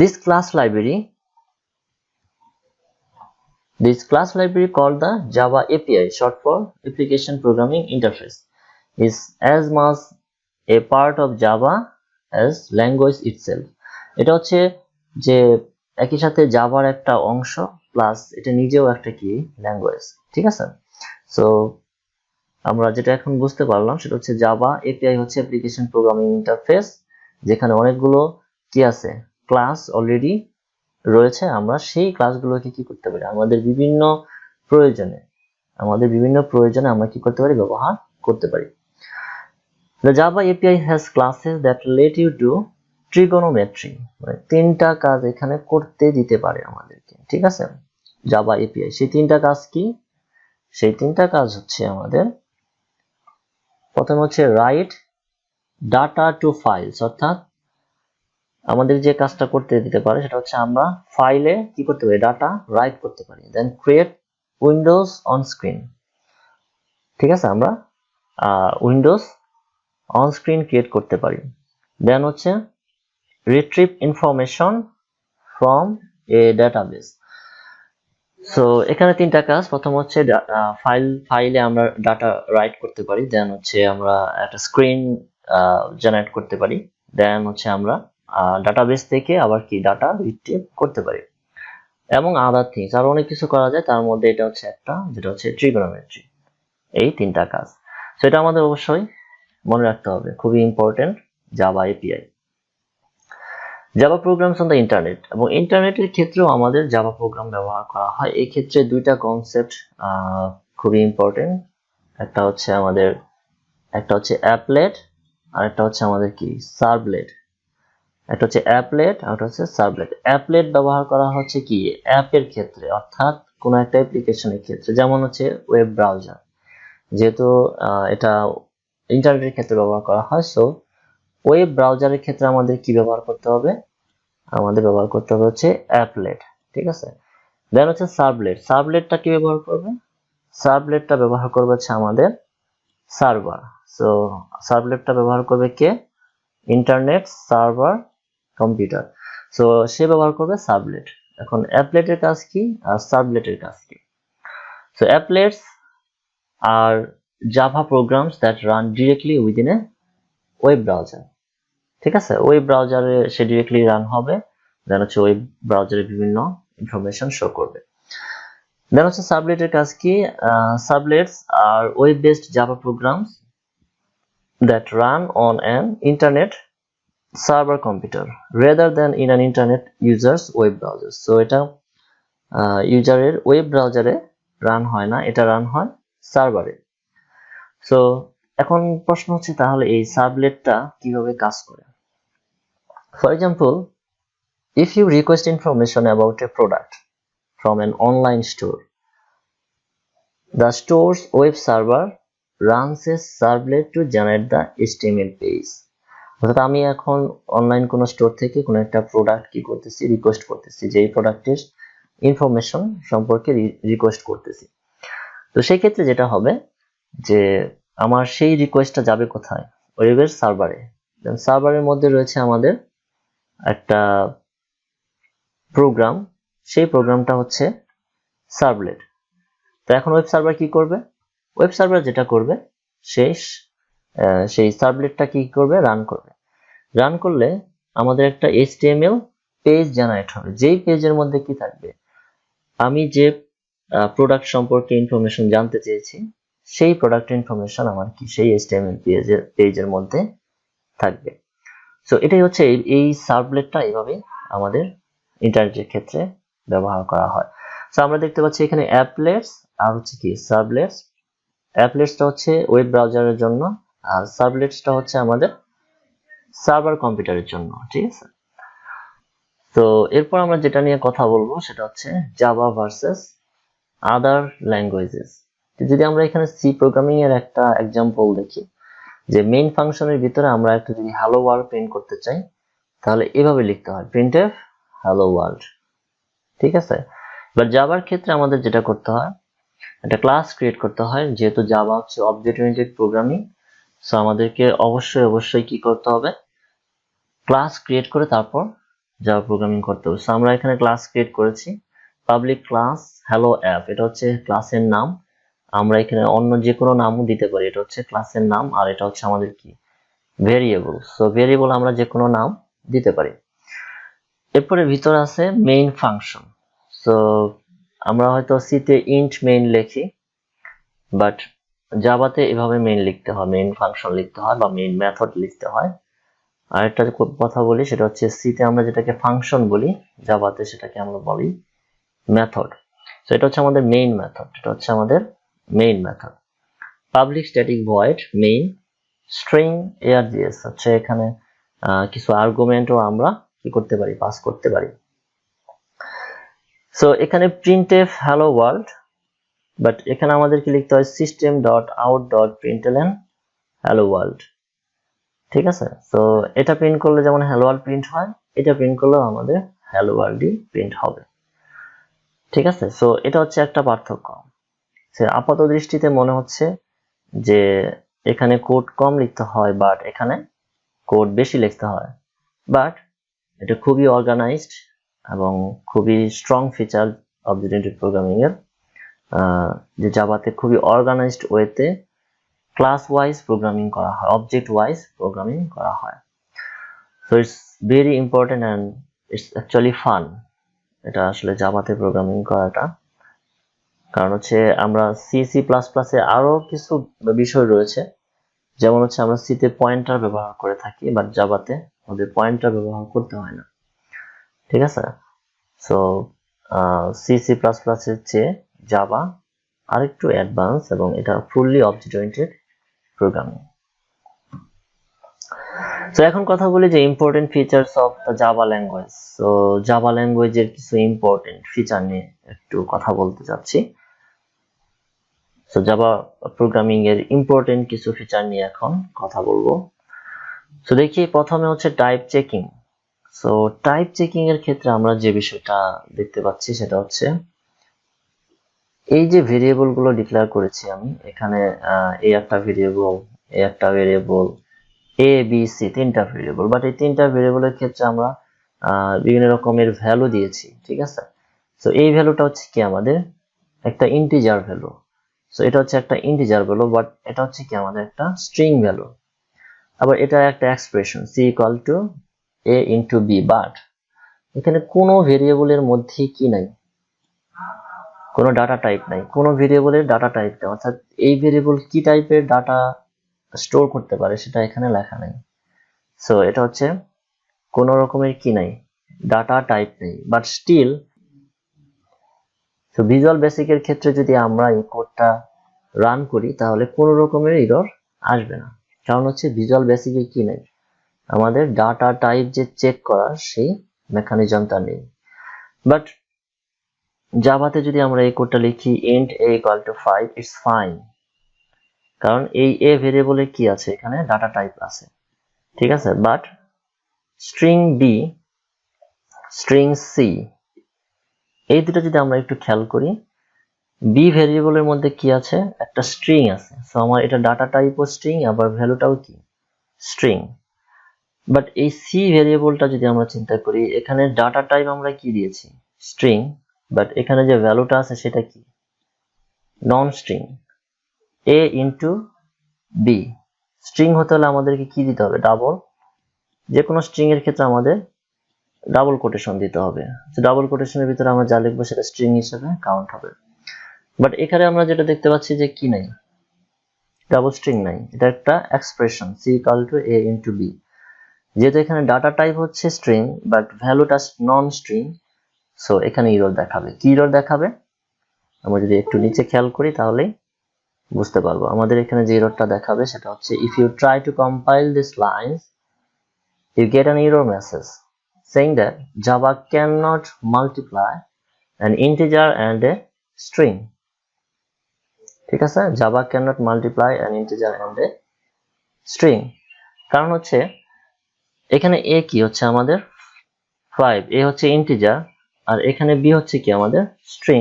This class library called the Java API, short for Application Programming Interface, is as much a part of Java as language itself. এটা হচ্ছে যে একই সাথে জাভার একটা অংশ, প্লাস এটা নিজেও একটা কি ল্যাঙ্গুয়েজ, ঠিক আছে। সো আমরা যেটা এখন বুঝতে পারলাম সেটা হচ্ছে জাভা এপিআই হচ্ছে অ্যাপ্লিকেশন প্রোগ্রামিং ইন্টারফেস, যেখানে অনেকগুলো কি আছে, ক্লাস অলরেডি রয়েছে। আমরা সেই ক্লাসগুলোকে কি করতে পারি, আমাদের বিভিন্ন প্রয়োজনে আমরা কি করতে পারি, ব্যবহার করতে পারি। The Java API has classes that let you do trigonometry, মানে তিনটা কাজ এখানে করতে দিতে পারে আমাদেরকে, ঠিক আছে। জাভা এপিআই সেই তিনটা কাজ কি? সেই তিনটা কাজ হচ্ছে আমাদের, প্রথম হচ্ছে রাইট ডাটা টু ফাইলস, অর্থাৎ আমাদের যে কাজটা করতে দিতে পারে সেটা হচ্ছে আমরা ফাইলে কি করতে পারি, ডাটা রাইট করতে পারি। দেন ক্রিয়েট উইন্ডোজ অন স্ক্রিন, ঠিক আছে, আমরা উইন্ডোজ অন স্ক্রিন ক্রিয়েট করতে পারি। দেন হচ্ছে retrieve information from a database. So এখানে তিনটা কাজ। প্রথম হচ্ছে ফাইলে আমরা ডাটা রাইট করতে পারি, দেন হচ্ছে আমরা একটা স্ক্রিন জেনারেট করতে পারি, দেন হচ্ছে আমরা ডাটাবেস থেকে আবার কি ডাটা রিট্রিভ করতে পারি, এবং আদার থিংস আরো অনেক কিছু করা যায়। তার মধ্যে এটা হচ্ছে একটা, যেটা হচ্ছে ট্রিগোনোমেট্রি। এই তিনটা কাজ। সো এটা আমাদের অবশ্যই মনে রাখতে হবে, খুবই important. Java API, Java programs on the internet, এবং ইন্টারনেটের ক্ষেত্রেও আমাদের জাভা প্রোগ্রাম ব্যবহার করা হয়। এই ক্ষেত্রে দুইটা কনসেপ্ট খুবই ইম্পর্টেন্ট। একটা হচ্ছে অ্যাপলেট, আর একটা হচ্ছে আমাদের কি সার্ভলেট। একটা হচ্ছে অ্যাপলেট আর একটা হচ্ছে সার্ভলেট। অ্যাপলেট ব্যবহার করা হচ্ছে কি অ্যাপের ক্ষেত্রে, অর্থাৎ কোনো একটা অ্যাপ্লিকেশনের ক্ষেত্রে, যেমন হচ্ছে ওয়েব ব্রাউজার। যেহেতু এটা ইন্টারনেটের ক্ষেত্রে ব্যবহার করা হয়, সো ওয়েব ব্রাউজারের ক্ষেত্রে আমাদের কি ব্যবহার করতে হবে, আমাদের ব্যবহার করতে হবে হচ্ছে অ্যাপলেট, ঠিক আছে। দেন হচ্ছে সার্ভলেট। সার্ভলেটটা কি ব্যবহার করবে, সার্ভলেটটা ব্যবহার করবে হচ্ছে আমাদের সার্ভার। সো সার্ভলেটটা ব্যবহার করবে কে, ইন্টারনেট সার্ভার কম্পিউটার। সো সে ব্যবহার করবে সার্ভলেট। এখন অ্যাপলেটের কাজ কি আর সার্ভলেটের কাজ কি? So applets are Java programs that run directly within a web browser, ঠিক আছে। ওয়েব ব্রাউজারে সে ডিরেক্টলি রান হবে, দেন হচ্ছে ওয়েব ব্রাউজারে বিভিন্ন ইনফরমেশন শো করবে। দেন হচ্ছে সার্ভলেটের কাজ কি, servlets are web based Java programs that run on an internet server computer rather than in an internet users web browser. So এটা ইউজারের ওয়েব ব্রাউজারে রান হয় না, এটা রান হয় সার্ভারে। সো এখন প্রশ্ন হচ্ছে তাহলে এই সার্ভলেটটা কিভাবে কাজ করে। For example, if you request information about a product from an online store, the store's web server runs a servlet to generate the HTML page. অর্থাৎ আমি এখন অনলাইন কোনো স্টোর থেকে কোনো একটা প্রোডাক্ট কি করতেছি, রিকোয়েস্ট করতেছি, যে এই প্রোডাক্টের ইনফরমেশন সম্পর্কে রিকোয়েস্ট করতেছি। তো সেই ক্ষেত্রে যেটা হবে যে আমার সেই রিকোয়েস্টটা যাবে কোথায়, ওয়েবের সার্ভারে। দেন সার্ভারের মধ্যে রয়েছে আমাদের একটা প্রোগ্রাম, সেই প্রোগ্রামটা হচ্ছে সার্ভলেট। তো এখন ওয়েব সার্ভার কি করবে, ওয়েব সার্ভার যেটা করবে সেই সার্ভলেটটা কি করবে, রান করবে। রান করলে আমাদের একটা HTML পেজ জেনারেট হবে, যেই পেজের মধ্যে কি থাকবে, আমি যে প্রোডাক্ট সম্পর্কে ইনফরমেশন জানতে চেয়েছি সেই প্রোডাক্ট ইনফরমেশন আমার কি সেই HTML পেজের মধ্যে থাকবে। সো এটাই হচ্ছে এই সার্ভলেটটা এইভাবে আমাদের ইন্টারনেটের ক্ষেত্রে ব্যবহার করা হয়। সো আমরা দেখতে পাচ্ছি এখানে অ্যাপলেটস আর হচ্ছে কি সার্ভলেটস। অ্যাপলেটসটা হচ্ছে ওয়েব ব্রাউজারের জন্য, আর সার্ভলেটসটা হচ্ছে আমাদের সার্ভার কম্পিউটারের জন্য, ঠিক আছে। তো এরপর আমরা যেটা নিয়ে কথা বলবো সেটা হচ্ছে জাভা ভার্সেস আদার ল্যাঙ্গুয়েজেস। যদি আমরা এখানে সি প্রোগ্রামিং এর একটা এক্সাম্পল দেখি, যে মেইন ফাংশনের ভিতরে আমরা একটা যদি হ্যালো ওয়ার্ল্ড প্রিন্ট করতে চাই, তাহলে এভাবে লিখতে হয়, প্রিন্টএফ হ্যালো ওয়ার্ল্ড, ঠিক আছে। বাট জাভার ক্ষেত্রে আমাদের যেটা করতে হয়, একটা ক্লাস ক্রিয়েট করতে হয়। যেহেতু জাভা হচ্ছে অবজেক্ট ওরিয়েন্টেড প্রোগ্রামিং, সো আমাদেরকে অবশ্যই কি করতে হবে, ক্লাস ক্রিয়েট করে তারপর জাভা প্রোগ্রামিং করতে হবে। সো আমরা এখানে ক্লাস ক্রিয়েট করেছি, পাবলিক ক্লাস হ্যালো অ্যাপ, এটা হচ্ছে ক্লাসের নাম। আমরা এখানে অন্য যে কোনো নামও দিতে পারি, এটা হচ্ছে ক্লাসের নাম, আর এটা হচ্ছে আমাদের কি ভেরিয়েবল। সো ভেরিয়েবল আমরা যে কোনো নাম দিতে পারি। এরপরে ভিতরে আছে মেইন ফাংশন। সো আমরা হয়তো সিতে ইন্ট মেইন লিখি, বাট জাভাতে এভাবে মেইন লিখতে হয়, মেইন ফাংশন লিখতে হয় বা মেইন মেথড লিখতে হয়। আরেকটা কথা বলি, সেটা হচ্ছে সিতে আমরা যেটাকে ফাংশন বলি, জাভাতে সেটাকে আমরা বলি মেথড। সো এটা হচ্ছে আমাদের মেইন মেথড, এটা হচ্ছে আমাদের main method. Public static void main string args হচ্ছে এখানে কিছু আর্গুমেন্টও আমরা কি করতে পারি, পাস করতে পারি। সো এখানে প্রিন্টএফ হ্যালো ওয়ার্ল্ড, বাট এখানে আমাদের কি লিখতে হয়, system.out.println হ্যালো ওয়ার্ল্ড, ঠিক আছে। সো এটা প্রিন্ট করলে যেমন হ্যালো ওয়ার্ল্ড প্রিন্ট হয়, এটা প্রিন্ট করলেও আমাদের হ্যালো ওয়ার্ল্ডই প্রিন্ট হবে। ঠিক আছে, সো এটা হচ্ছে একটা পার্থক্য। আপাত দৃষ্টিতে মনে হচ্ছে যে এখানে কোড কম লিখতে হয়, বাট এখানে কোড বেশি লিখতে হয়, বাট এটা খুবই অর্গানাইজড এবং খুবই strong feature object oriented programming এর, যে জাভাতে খুবই অর্গানাইজড ওয়েতে ক্লাস ওয়াইজ প্রোগ্রামিং করা হয়, অবজেক্ট ওয়াইজ প্রোগ্রামিং করা হয়। So it's very important and it's actually fun এটা আসলে জাভাতে প্রোগ্রামিং করাটা। কারণ হচ্ছে আমরা সি প্লাস প্লাসে আরো কিছু বিষয় রয়েছে, যেমন হচ্ছে আমরা সিতে পয়েন্টার ব্যবহার করে থাকি, বাট জাভাতে আমাদের পয়েন্টার ব্যবহার করতে হয় না। ঠিক আছে, সো সি প্লাস প্লাসের চেয়ে জাভা আরেকটু অ্যাডভান্স এবং এটা ফুললি অবজেক্ট ওরিয়েন্টেড প্রোগ্রামিং। তো এখন কথা বলি যে important features of the Java language. So Java ল্যাঙ্গুয়েজের কিছু ইম্পর্টেন্ট ফিচার নিয়ে একটু কথা বলতে চাচ্ছি। সো জাভা প্রোগ্রামিং এর ইম্পর্টেন্ট কিছু ফিচার নিয়ে এখন কথা বলবো। সো দেখি প্রথমে হচ্ছে type checking. So type checking এর ক্ষেত্রে আমরা যে বিষয়টা দেখতে পাচ্ছি সেটা হচ্ছে এই যে ভেরিয়েবল গুলো ডিক্লেয়ার করেছি আমি এখানে, এই একটা ভেরিয়েবল, এই একটা ভেরিয়েবল, এ বি সি তিনটা ভেরিয়েবল, বাট এই তিনটা ভেরিয়েবলের ক্ষেত্রে আমরা বিভিন্ন রকমের ভ্যালু দিয়েছি। ঠিক আছে, সো এই ভ্যালুটা হচ্ছে কি আমাদের একটা ইন্টিজার ভ্যালু। সো এটা হচ্ছে একটা ইন্টিজার ভ্যালু, বাট এটা হচ্ছে কি আমাদের একটা স্ট্রিং ভ্যালু। আবার এটা একটা expression C equal to A into B, but এখানে কোনো ভেরিয়েবলের মধ্যে কি নাই, কোনো ডাটা টাইপ নাই, কোনো ভেরিয়েবলের ডাটা টাইপ নেই, অর্থাৎ এই ভেরিয়েবল কি টাইপের ডাটা স্টোর করতে পারে সেটা এখানে লেখা নাই। সো এটা হচ্ছে কোনো রকমের কি নাই, ডাটা টাইপ নেই, বাট স্টিল সো ভিজুয়াল বেসিকের ক্ষেত্রে যদি আমরা এই কোডটা রান করি তাহলে কোনো রকমের এরর আসবে না, কারণ হচ্ছে ভিজুয়াল বেসিকে কি নেই, আমাদের ডাটা টাইপ যে চেক করার সেই মেকানিজমটা নেই। বাট জাভাতে যদি আমরা এই কোডটা লিখি int a equal to 5, it's fine, কারণ এই a ভেরিয়েবলে কি আছে, এখানে ডাটা টাইপ আছে। ঠিক আছে, but string B, string C, এই দুটো যদি আমরা একটু খেয়াল করি, বি ভেরিয়েবলের মধ্যে কি আছে, একটা স্ট্রিং আছে। সো আমার এটা ডাটা টাইপও স্ট্রিং, আবার ভ্যালুটাও কি স্ট্রিং। বাট এই সি ভেরিয়েবলটা যদি আমরা চিন্তা করি, এখানে ডাটা টাইপ আমরা কি দিয়েছি, স্ট্রিং, বাট এখানে যে ভ্যালুটা আছে সেটা কি নন স্ট্রিং, এ ইন্টু বি। স্ট্রিং হতে হলে আমাদেরকে কি দিতে হবে, ডাবল, যে কোনো স্ট্রিং এর ক্ষেত্রে আমাদের ডাবল কোটেশন দিতে হবে। ডাবল কোটেশনের ভিতরে আমরা যা লিখবো সেটা স্ট্রিং হিসেবে কাউন্ট হবে। বাট এখানে আমরা যেটা দেখতে পাচ্ছি যে কি নাই, ডাবল স্ট্রিং নাই, এটা একটা expression C equal to A into B. যেহেতু এখানে ডাটা টাইপ হচ্ছে স্ট্রিং বাট ভ্যালুটা নন স্ট্রিং, সো এখানে ইরর দেখাবে। কি ইরর দেখাবে, আমরা যদি একটু নিচে খেয়াল করি তাহলেই বুঝতে পারবো। আমাদের এখানে যে ইররটা দেখাবে সেটা হচ্ছে if you try to compile these lines you get an error message saying that Java cannot multiply an integer and a string. ঠিক আছে, Java cannot multiply an integer and a string, কারণ হচ্ছে এখানে a কি হচ্ছে আমাদের 5, a হচ্ছে ইন্টিজার, আর এখানে b হচ্ছে কি আমাদের স্ট্রিং।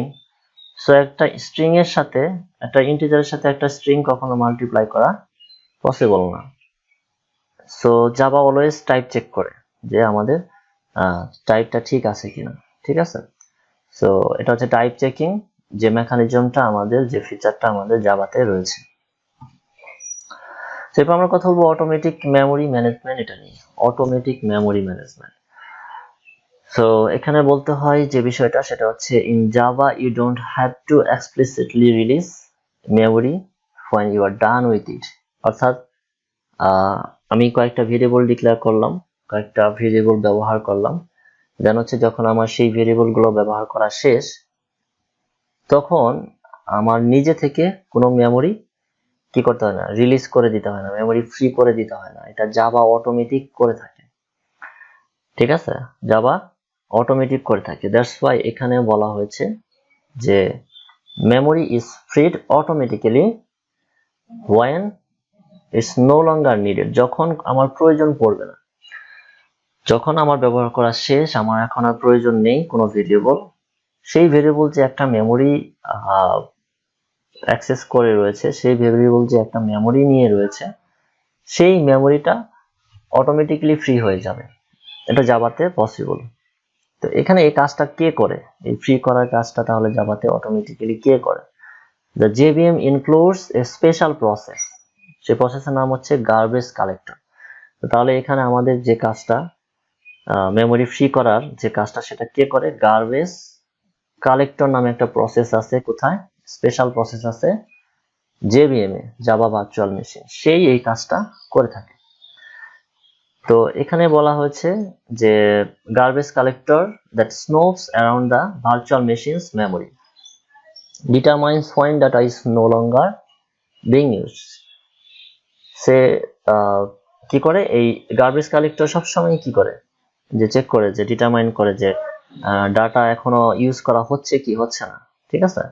সো একটা স্ট্রিং এর সাথে, একটা ইন্টিজারের সাথে একটা স্ট্রিং কখনো মাল্টিপ্লাই করা পসিবল না। So Java always type check করে যে আমাদের টাইপটা ঠিক আছে কিনা। ঠিক আছে, সো এটা হচ্ছে টাইপ চেকিং, যে মেকানিজমটা আমাদের, যে ফিচারটা আমাদের জাভাতে রয়েছে। এরপর আমরা কথা বলবো অটোমেটিক মেমোরি ম্যানেজমেন্ট, এটা নিয়ে অটোমেটিক মেমোরি ম্যানেজমেন্ট। সো এখানে বলতে হয় যে বিষয়টা সেটা হচ্ছে in Java you don't have to explicitly release memory when you are done with it। অর্থাৎ আমি কয়েকটা ভেরিয়েবল ডিক্লেয়ার করলাম, কয়েকটা ভেরিয়েবল ব্যবহার করলাম, দেন হচ্ছে যখন আমার সেই ভেরিয়েবল গুলো ব্যবহার করা শেষ তখন আমার নিজে থেকে কোনো মেমোরি কি করতে হয় না, রিলিজ করে দিতে হয় না, মেমোরি ফ্রি করে দিতে হয় না, এটা জাভা অটোমেটিক করে থাকে। ঠিক আছে, জাভা অটোমেটিক করে থাকে, দ্যাটস ওয়াই এখানে বলা হয়েছে যে memory is ফ্রিড automatically when it's no longer needed, যখন আমার প্রয়োজন পড়বে না। যখন আমার ব্যবহার করা শেষ, আমার এখন আর প্রয়োজন নেই কোনো ভেরিয়েবল, সেই ভেরিয়েবল যে একটা মেমোরি অ্যাক্সেস করে রয়েছে, সেই ভেরিয়েবল যে একটা মেমোরি নিয়ে রয়েছে, সেই মেমোরিটা অটোমেটিক্যালি ফ্রি হয়ে যাবে। এটা জাভাতে পসিবল। তো এখানে এই কাজটা কে করে? এই ফ্রি করার কাজটা তাহলে জাভাতে অটোমেটিক্যালি কে করে? The JVM includes a special process. সেই প্রসেসের নাম হচ্ছে গার্বেজ কালেক্টর। তো তাহলে এখানে আমাদের যে কাজটা, মেমোরি ফ্রি করার যে কাজটা, সেটা কে করে? গার্বেজ কালেক্টর নামে একটা প্রসেস আছে। কোথায়? স্পেশাল প্রসেস আছে JVM এ, জাভা ভার্চুয়াল মেশিন, সেই এই কাজটা করে থাকে। তো এখানে বলা হয়েছে যে garbage collector that Snopes around the virtual machines memory determines when data is no longer being used. সে কি করে? এই গার্বেজ কালেক্টর সবসময় কি করে? যে চেক করে, যে ডিটারমাইন করে যে ডাটা এখনো ইউজ করা হচ্ছে কি হচ্ছে না, ঠিক আছে?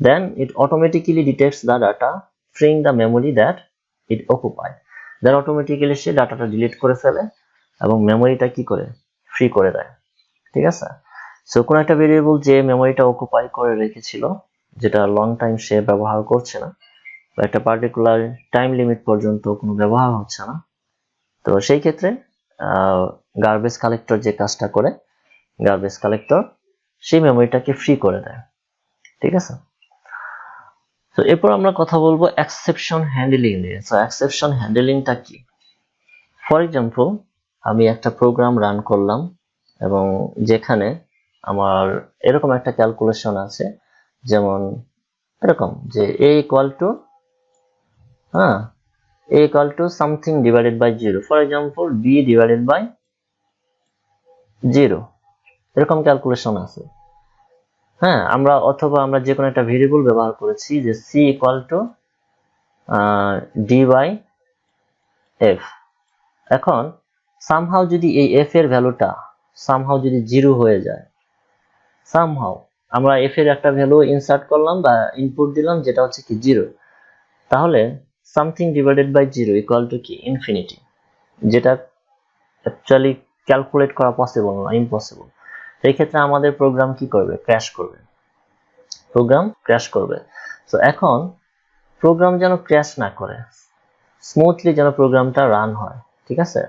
Then it automatically detects the data, freeing the memory that it occupied. Then automatically সে ডাটাটা ডিলিট করে ফেলে এবং মেমোরিটা কি করে? ফ্রি করে দেয়, ঠিক আছে? সো কোন একটা ভেরিয়েবল যে মেমোরিটা অকুপাই করে রেখেছিল, যেটা লং টাইম সে ব্যবহার করছে না, বা একটা পার্টিকুলার টাইম লিমিট পর্যন্ত কোনো ব্যবহার হচ্ছে না, তো সেই ক্ষেত্রে গার্বেজ কালেক্টর যে কাজটা করে, গার্বেজ কালেক্টর সেই মেমোরিটাকে ফ্রি করে দেয়, ঠিক আছে? তো এরপর আমরা কথা বলবো এক্সেপশন হ্যান্ডলিং নিয়ে। সো এক্সেপশন হ্যান্ডলিংটা কি? ফর এক্সাম্পল, আমি একটা প্রোগ্রাম রান করলাম এবং যেখানে আমার এরকম একটা ক্যালকুলেশন আছে, যেমন এরকম যে a equal to something divided by 0, for example b divided by 0, এরকম ক্যালকুলেশন আছে। হ্যাঁ, অথবা আমরা যে কোনো একটা ভেরিয়েবল ব্যবহার করেছি যে c equal to d by f। এখন সামহাউ যদি এই f এর ভ্যালুটা সামহাউ যদি 0 হয়ে যায়, সামহাউ আমরা f এর একটা ভ্যালু ইনসার্ট করলাম বা ইনপুট দিলাম যেটা হচ্ছে কি 0, তাহলে something divided by 0 equal to কি? ইনফিনিটি, যেটা অ্যাকচুয়ালি ক্যালকুলেট করা পসিবল না, ইম্পসিবল। এই ক্ষেত্রে আমাদের প্রোগ্রাম কি করবে? ক্র্যাশ করবে, প্রোগ্রাম ক্র্যাশ করবে। তো এখন প্রোগ্রাম যেন ক্র্যাশ না করে, স্মুথলি যেন প্রোগ্রামটা রান হয়, ঠিক আছে?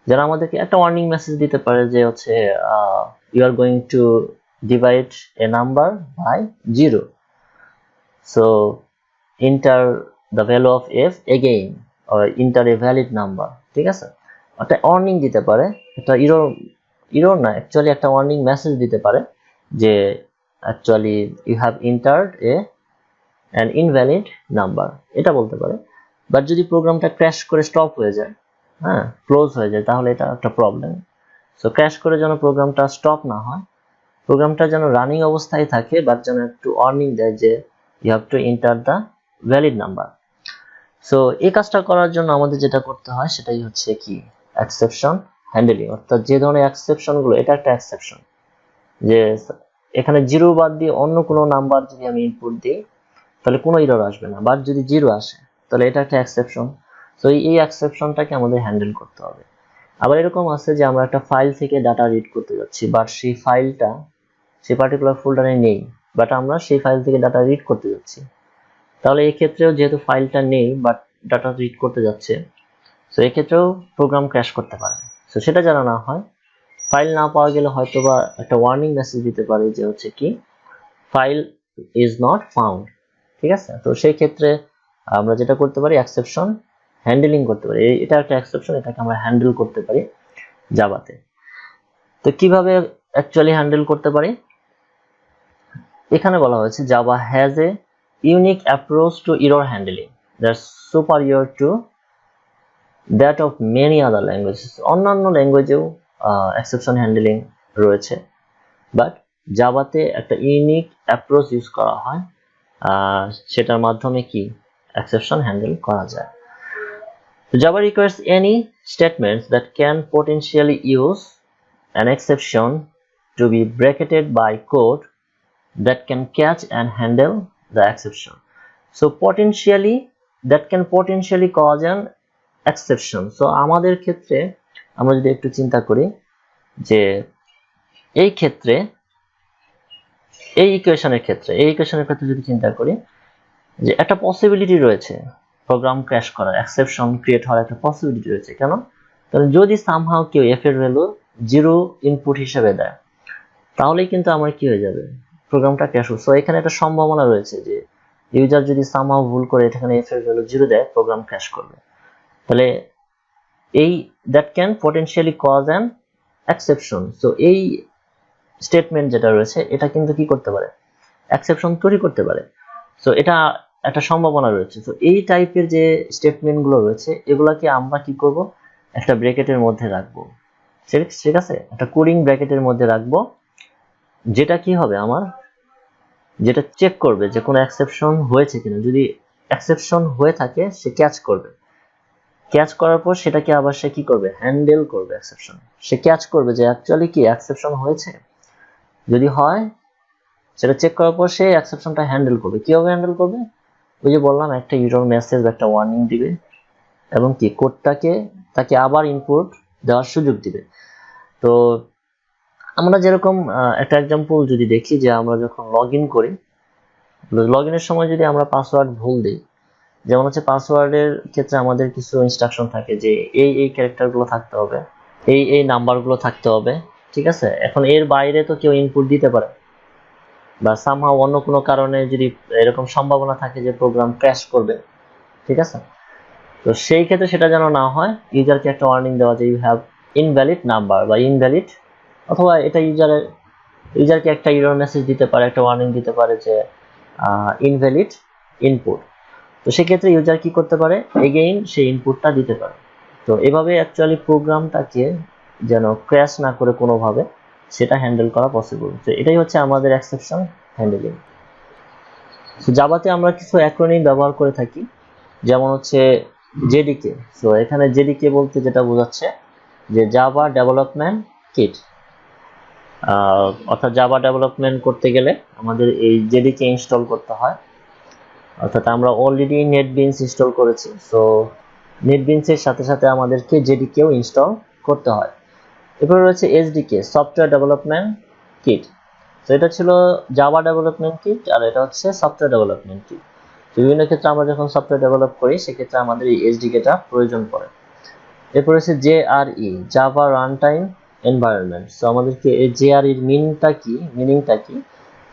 যারা আমাদেরকে একটা ওয়ার্নিং মেসেজ দিতে পারে যে হচ্ছে you are going to divide a number by 0, so enter the value of f again or enter a valid number, ঠিক আছে? একটা ওয়ার্নিং দিতে পারে, একটা এরর না, অ্যাকচুয়ালি একটা ওয়ার্নিং মেসেজ দিতে পারে যে actually you have entered an invalid number, এটা বলতে পারে। বাট যদি প্রোগ্রামটা ক্র্যাশ করে স্টপ হয়ে যায়, হ্যাঁ, ক্লোজ হয়ে যায়, তাহলে এটা একটা প্রবলেম। সো ক্র্যাশ করে যেন প্রোগ্রামটা স্টপ না হয়, প্রোগ্রামটা যেন রানিং অবস্থায় থাকে, বাট যেন একটু ওয়ার্নিং দেয় যে you have to enter the valid number. So এই কাজটা করার জন্য আমাদের যেটা করতে হয় সেটাই হচ্ছে কি? Exception handling. অর্থাৎ যে ধরনের এক্সেপশন গুলো, এটা একটা এক্সেপশন, যে এখানে 0 বাদ দিয়ে অন্য কোনো নাম্বার যদি আমি ইনপুট দিই তাহলে কোনো এরর আসবে না, বাট যদি 0 আসে তাহলে এটা একটা এক্সেপশন। সো এই এক্সেপশনটাকে আমাদের হ্যান্ডেল করতে হবে। আবার এরকম আছে যে আমরা একটা ফাইল থেকে ডাটা রিড করতে যাচ্ছি, বাট সেই ফাইলটা সেই পার্টিকুলার ফোল্ডারে নেই, বাট আমরা সেই ফাইল থেকে ডাটা রিড করতে যাচ্ছি, তাহলে এই ক্ষেত্রেও যেহেতু ফাইলটা নেই বাট ডাটা রিড করতে যাচ্ছে, সো এই ক্ষেত্রেও প্রোগ্রাম ক্র্যাশ করতে পারে। সো সেটা যেন না হয়, ফাইল না পাওয়া গেলে হয়তো বা একটা ওয়ার্নিং মেসেজ দিতে পারে যে হচ্ছে কি ফাইল ইজ নট ফাউন্ড, ঠিক আছে? তো সেই ক্ষেত্রে আমরা যেটা করতে পারি, এক্সেপশন হ্যান্ডলিং করতে পারি। এটা একটা এক্সেপশন, এটাকে আমরা হ্যান্ডেল করতে পারি জাভাতে। তো কিভাবে অ্যাকচুয়ালি হ্যান্ডেল করতে পারি? এখানে বলা হয়েছে Java has a unique approach to error handling that's superior to that of many other languages. অন্যান্য ল্যাঙ্গুয়েজেও এক্সেপশন হ্যান্ডলিং রয়েছে, বাট জাভাতে একটা ইউনিক অ্যাপ্রোচ ইউজ করা হয়, সেটার মাধ্যমে কি এক্সেপশন হ্যান্ডেল করা যায়। Java requires any statements that can potentially use an exception to be bracketed by code that can catch and handle the exception. So potentially, that can potentially cause an exception. So আমাদের ক্ষেত্রে আমরা যদি একটু চিন্তা করি যে এই ক্ষেত্রে এই ইকুয়েশনের ক্ষেত্রে যদি চিন্তা করি যে একটা পসিবিলিটি রয়েছে প্রোগ্রাম ক্র্যাশ করার, এক্সেপশন ক্রিয়েট হওয়ার একটা পসিবিলিটি রয়েছে। কেন? কারণ যদি সামহাও কেউ এফ এর ভ্যালু 0 ইনপুট হিসেবে দেয়, তাহলেই কিন্তু আমার কি হয়ে যাবে, প্রোগ্রামটা ক্র্যাশ হবে। সো এখানে একটা সম্ভাবনা রয়েছে যে ইউজার যদি সামহাও ভুল করে এখানে এফ এর ভ্যালু 0 দেয়, প্রোগ্রাম ক্র্যাশ করবে। তাহলে এই that can potentially cause an exception. So এই স্টেটমেন্ট যেটা রয়েছে এটা কিন্তু কি করতে পারে, এক্সেপশন তৈরি করতে পারে। সো এটা একটা সম্ভাবনা রয়েছে। তো এই টাইপের যে স্টেটমেন্ট গুলো রয়েছে এগুলাকে আমরা কি করব, একটা ব্র্যাকেটের মধ্যে রাখবো। ঠিক আছে, একটা কোডিং ব্র্যাকেটের মধ্যে রাখবো, যেটা কি হবে আমার, যেটা চেক করবে যে কোনো এক্সেপশন হয়েছে কিনা। যদি এক্সেপশন হয়ে থাকে সে ক্যাচ করবে, ক্যাচ করার পর সেটাকে আবার সে কি করবে, হ্যান্ডেল করবে এক্সেপশন। সে ক্যাচ করবে যে অ্যাকচুয়ালি কি এক্সেপশন হয়েছে, যদি হয় সেটা চেক করার পর সে এক্সেপশনটা হ্যান্ডেল করবে। কিভাবে হ্যান্ডেল করবে, ওই যে বললাম একটা ইউজার মেসেজ বা একটা ওয়ার্নিং দিবে এবং কি কোডটাকে তাকে আবার ইনপুট দেওয়ার সুযোগ দিবে। তো আমরা যেরকম একটা এক্সাম্পল যদি দেখি যে আমরা যখন লগ ইন করি, লগ ইনের সময় যদি আমরা পাসওয়ার্ড ভুল দিই, যেমন হচ্ছে পাসওয়ার্ডের ক্ষেত্রে আমাদের কিছু ইনস্ট্রাকশন থাকে যে এই ক্যারেক্টারগুলো থাকতে হবে, এই নাম্বারগুলো থাকতে হবে। ঠিক আছে, এখন এর বাইরে তো কেউ ইনপুট দিতে পারে, বা সামহাও অন্য কোনো কারণে যদি এরকম সম্ভাবনা থাকে যে প্রোগ্রাম ক্র্যাশ করবে। ঠিক আছে, তো সেই ক্ষেত্রে সেটা যেন না হয়, ইউজারকে একটা ওয়ার্নিং দেওয়া যে ইউ হ্যাভ ইনভ্যালিড নাম্বার বা ইনভ্যালিড, অথবা এটা ইউজারকে একটা এরর মেসেজ দিতে পারে, একটা ওয়ার্নিং দিতে পারে যে ইনভ্যালিড ইনপুট। তো সেক্ষেত্রে ইউজার কি করতে পারে, এগেইন সেই ইনপুটটা দিতে পারে। তো এভাবে অ্যাকচুয়ালি প্রোগ্রামটাকে যেন ক্র্যাশ না করে কোনোভাবে সেটা হ্যান্ডেল করা পসিবল। তো এটাই হচ্ছে আমাদের এক্সেপশন হ্যান্ডেলিং। তো জাভাতে আমরা কিছু অ্যাক্রোনিম ব্যবহার করে থাকি, যেমন হচ্ছে জেডিকে। সো এখানে জেডিকে বলতে যেটা বোঝাচ্ছে যে জাভা ডেভেলপমেন্ট কিট, অর্থাৎ জাভা ডেভেলপমেন্ট করতে গেলে আমাদের এই জেডিকে ইনস্টল করতে হয়। অর্থাৎ আমরা অলরেডি নেটবিনস ইনস্টল করেছি, সো নেটবিনসের সাথে সাথে আমাদেরকে জেডিকেও ইনস্টল করতে হয়। এরপরে রয়েছে এসডিকে, সফটওয়্যার ডেভেলপমেন্ট কিট। তো এটা ছিল জাভা ডেভেলপমেন্ট কিট, আর এটা হচ্ছে সফটওয়্যার ডেভেলপমেন্ট কিট। বিভিন্ন ক্ষেত্রে আমরা যখন সফটওয়্যার ডেভেলপ করি সেক্ষেত্রে আমাদের এই এসডিকেটা প্রয়োজন পড়ে। এরপর হচ্ছে JRE, Java runtime environment. So আমাদেরকে এই জেআরইর মিনিংটা কি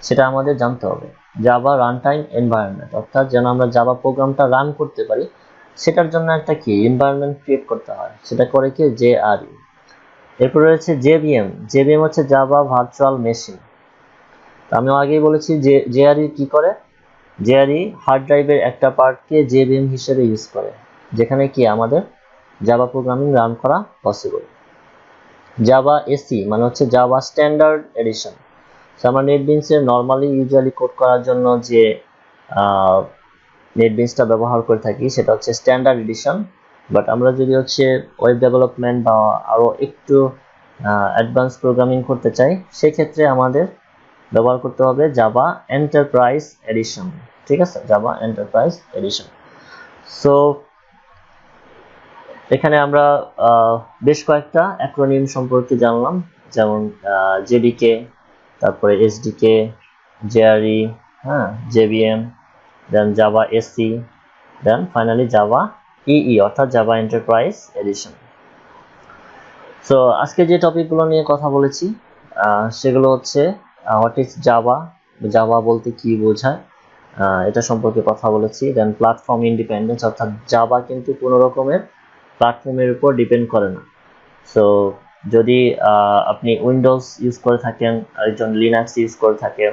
সেটা আমাদের জানতে হবে। জাভা রান টাইম এনভায়রনমেন্ট, অর্থাৎ যেন আমরা জাভা প্রোগ্রামটা রান করতে পারি সেটার জন্য একটা কি এনভায়রনমেন্ট ক্রিয়েট করতে হয়, সেটা করে কি জেআরই। এরপর রয়েছে জেভিএম হচ্ছে জাভা ভার্চুয়াল মেশিন। আমি আগেই বলেছি যে জেআরই কি করে, জেআরই হার্ড ড্রাইভের একটা পার্টকে জেভিএম হিসেবে ইউজ করে, যেখানে কি আমাদের জাভা প্রোগ্রামিং রান করা পসিবল। জাভা এসি মানে হচ্ছে জাভা স্ট্যান্ডার্ড এডিশন। আমরা নেটবিনসের নর্মালি ইউজুয়ালি কোড করার জন্য যে নেটবিনসটা ব্যবহার করে থাকি সেটা হচ্ছে স্ট্যান্ডার্ড এডিশন। বাট আমরা যদি হচ্ছে ওয়েব ডেভেলপমেন্ট বা আরও একটু অ্যাডভান্স প্রোগ্রামিং করতে চাই সেক্ষেত্রে আমাদের ব্যবহার করতে হবে জাভা এন্টারপ্রাইজ এডিশন। ঠিক আছে, জাভা এন্টারপ্রাইজ এডিশন। সো এখানে আমরা বেশ কয়েকটা অ্যাক্রোনিম সম্পর্কে জানলাম, যেমন জেডিকে, তারপরে SDK, JRE, JVM, then Java SE, then finally Java EE অর্থাৎ জাভা এন্টারপ্রাইজ এডিশন। সো আজকে যে টপিকগুলো নিয়ে কথা বলেছি সেগুলো হচ্ছে হোয়াট ইজ জাভা, জাভা বলতে কি বোঝায় এটা সম্পর্কে কথা বলেছি। দেন প্ল্যাটফর্ম ইন্ডিপেন্ডেন্স, অর্থাৎ জাভা কিন্তু কোনো রকমের প্ল্যাটফর্মের উপর ডিপেন্ড করে না। সো যদি আপনি উইন্ডোজ ইউজ করে থাকেন, আরেকজন লিনাক্স ইউজ করে থাকে,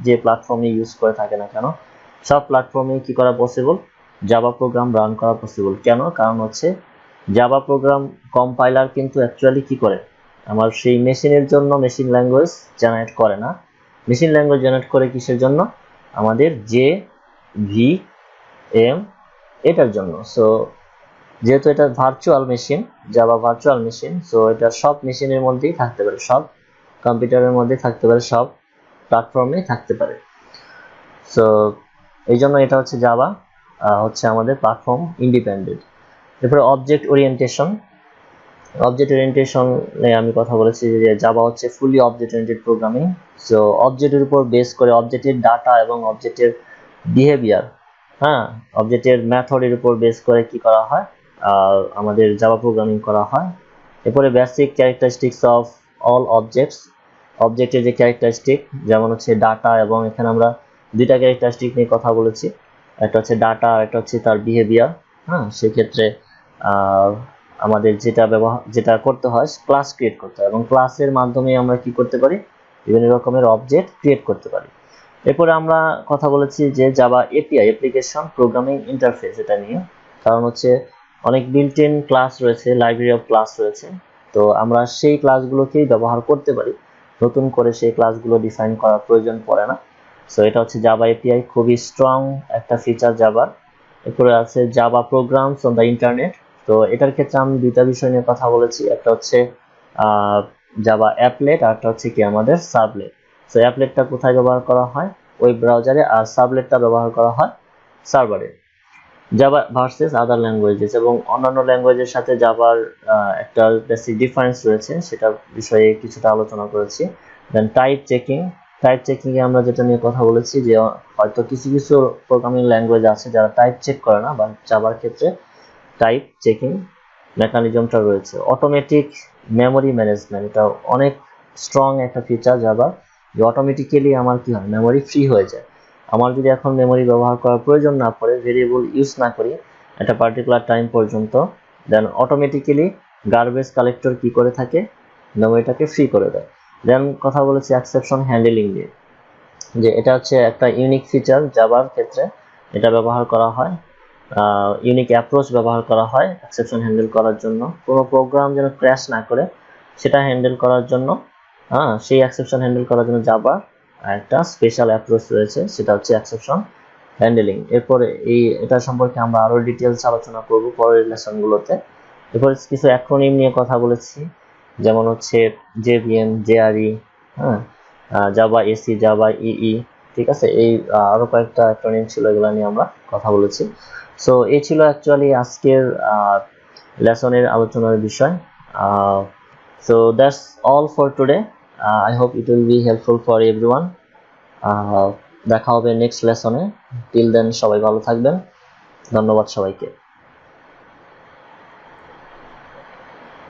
যে প্ল্যাটফর্মে ইউজ করে থাকে না কেন, সব প্ল্যাটফর্মে কি করা পসিবল, জাভা প্রোগ্রাম রান করা পসিবল। কেন? কারণ হচ্ছে জাভা প্রোগ্রাম কম্পাইলার কিন্তু অ্যাকচুয়ালি কি করে, আমার সেই মেশিনের জন্য মেশিন ল্যাঙ্গুয়েজ জেনারেট করে না। মেশিন ল্যাঙ্গুয়েজ জেনারেট করে কিসের জন্য, আমাদের জেভিএম এটার জন্য। সো যেহেতু এটা virtual machine, Java virtual machine, so এটা সব মেশিনের মধ্যেই থাকতে পারে, সব কম্পিউটারের মধ্যে থাকতে পারে, সব প্ল্যাটফর্মে থাকতে পারে। সো এই জন্য এটা হচ্ছে জাভা হচ্ছে আমাদের প্ল্যাটফর্ম ইন্ডিপেন্ডেন্ট। এরপরে অবজেক্ট ওরিয়েন্টেশন, অবজেক্ট ওরিয়েন্টেশনে আমি কথা বলেছি যে জাভা হচ্ছে ফুলি অবজেক্ট ওরিয়েন্টেড প্রোগ্রামিং। সো অবজেক্টের উপর বেস করে অবজেক্টের ডাটা এবং অবজেক্টের বিহেভিয়ার, হ্যাঁ, অবজেক্টের মেথডের উপর বেস করে কি করা হয়, আমাদের জাভা প্রোগ্রামিং করা হয়। এরপরে basic characteristics of all objects, অবজেক্টের যে ক্যারেক্টারিস্টিক যেমন হচ্ছে ডাটা, এবং এখানে আমরা দুইটা ক্যারেক্টারিস্টিক নিয়ে কথা বলেছি, একটা হচ্ছে ডাটা আর একটা হচ্ছে তার বিহেভিয়ার। হ্যাঁ, সেক্ষেত্রে আমাদের যেটা করতে হয় ক্লাস ক্রিয়েট করতে হয়, এবং ক্লাসের মাধ্যমে আমরা কি করতে পারি, বিভিন্ন রকমের অবজেক্ট ক্রিয়েট করতে পারি। এরপরে আমরা কথা বলেছি যে Java API, application programming interface, এটা নিয়ে। কারণ হচ্ছে অনেক বিল্ট ইন ক্লাস রয়েছে, লাইব্রেরি অফ ক্লাস রয়েছে, তো আমরা সেই ক্লাসগুলোকেই ব্যবহার করতে পারি, নতুন করে সেই ক্লাসগুলো ডিফাইন করার প্রয়োজন পড়ে না। সো এটা হচ্ছে জাভা এপিআই, খুবই স্ট্রং একটা ফিচার জাভার। এরপরে আছে Java programs on the internet. তো এটার ক্ষেত্রে আমি দুইটা বিষয় নিয়ে কথা বলেছি, একটা হচ্ছে জাভা অ্যাপলেট, আর একটা হচ্ছে কি আমাদের সাবলেট। সো অ্যাপলেটটা কোথায় ব্যবহার করা হয়, ওয়েব ব্রাউজারে, আর সাবলেটটা ব্যবহার করা হয় সার্ভারে। জাভা ভার্সেস আদার ল্যাঙ্গুয়েজেস, এবং অন্যান্য ল্যাঙ্গুয়েজের সাথে জাভার একটা বেসিক ডিফারেন্স রয়েছে, সেটা বিষয়ে কিছুটা আলোচনা করেছি। দেন টাইপ চেকিং, টাইপ চেকিং এ আমরা যেটা নিয়ে কথা বলেছি যে হয়তো কিছু কিছু প্রোগ্রামিং ল্যাঙ্গুয়েজ আছে যারা টাইপ চেক করে না, বা জাভার ক্ষেত্রে টাইপ চেকিং মেকানিজমটা রয়েছে। অটোমেটিক মেমোরি ম্যানেজমেন্ট, এটা অনেক স্ট্রং একটা ফিচার জাভার, যে অটোমেটিক্যালি আমার কি হয়, মেমোরি ফ্রি হয়ে যায়। আমার যদি এখন মেমোরি ব্যবহার করার প্রয়োজন না পড়ে, ভেরিয়েবল ইউজ না করি একটা পার্টিকুলার টাইম পর্যন্ত, দেন অটোমেটিক্যালি গার্বেজ কালেক্টর কি করে থাকে, মেমোরিটাকে ফ্রি করে দেয়। দেন কথা বলেছি এক্সেপশন হ্যান্ডেলিং নিয়ে, যে এটা হচ্ছে একটা ইউনিক ফিচার জাভার ক্ষেত্রে, এটা ব্যবহার করা হয়, ইউনিক অ্যাপ্রোচ ব্যবহার করা হয় এক্সেপশন হ্যান্ডেল করার জন্য, কোনো প্রোগ্রাম যেন ক্র্যাশ না করে সেটা হ্যান্ডেল করার জন্য। সেই এক্সেপশন হ্যান্ডেল করার জন্য জাভা একটা স্পেশাল অ্যাপ্রোচ রয়েছে, সেটা হচ্ছে এক্সেপশন হ্যান্ডেলিং। এরপরে এটা সম্পর্কে আমরা আরো ডিটেলস আলোচনা করব পরের লেসনগুলোতে। এরপরে কিছু অ্যাক্রোনিম নিয়ে কথা বলেছি, যেমন হচ্ছে জেভিএম, জেআরই, হ্যাঁ, জাভা এসি, জাভা ইই, ঠিক আছে, এই আরো কয়েকটা অ্যাক্রোনিম ছিল, এগুলো নিয়ে আমরা কথা বলেছি। সো এই ছিল অ্যাকচুয়ালি আজকের লেসনের আলোচনার বিষয়। So that's all for today. I hope it will be helpful for everyone. দেখা হবে নেক্সট লেসনে। টিল দেন সবাই ভালো থাকবেন। ধন্যবাদ সবাইকে।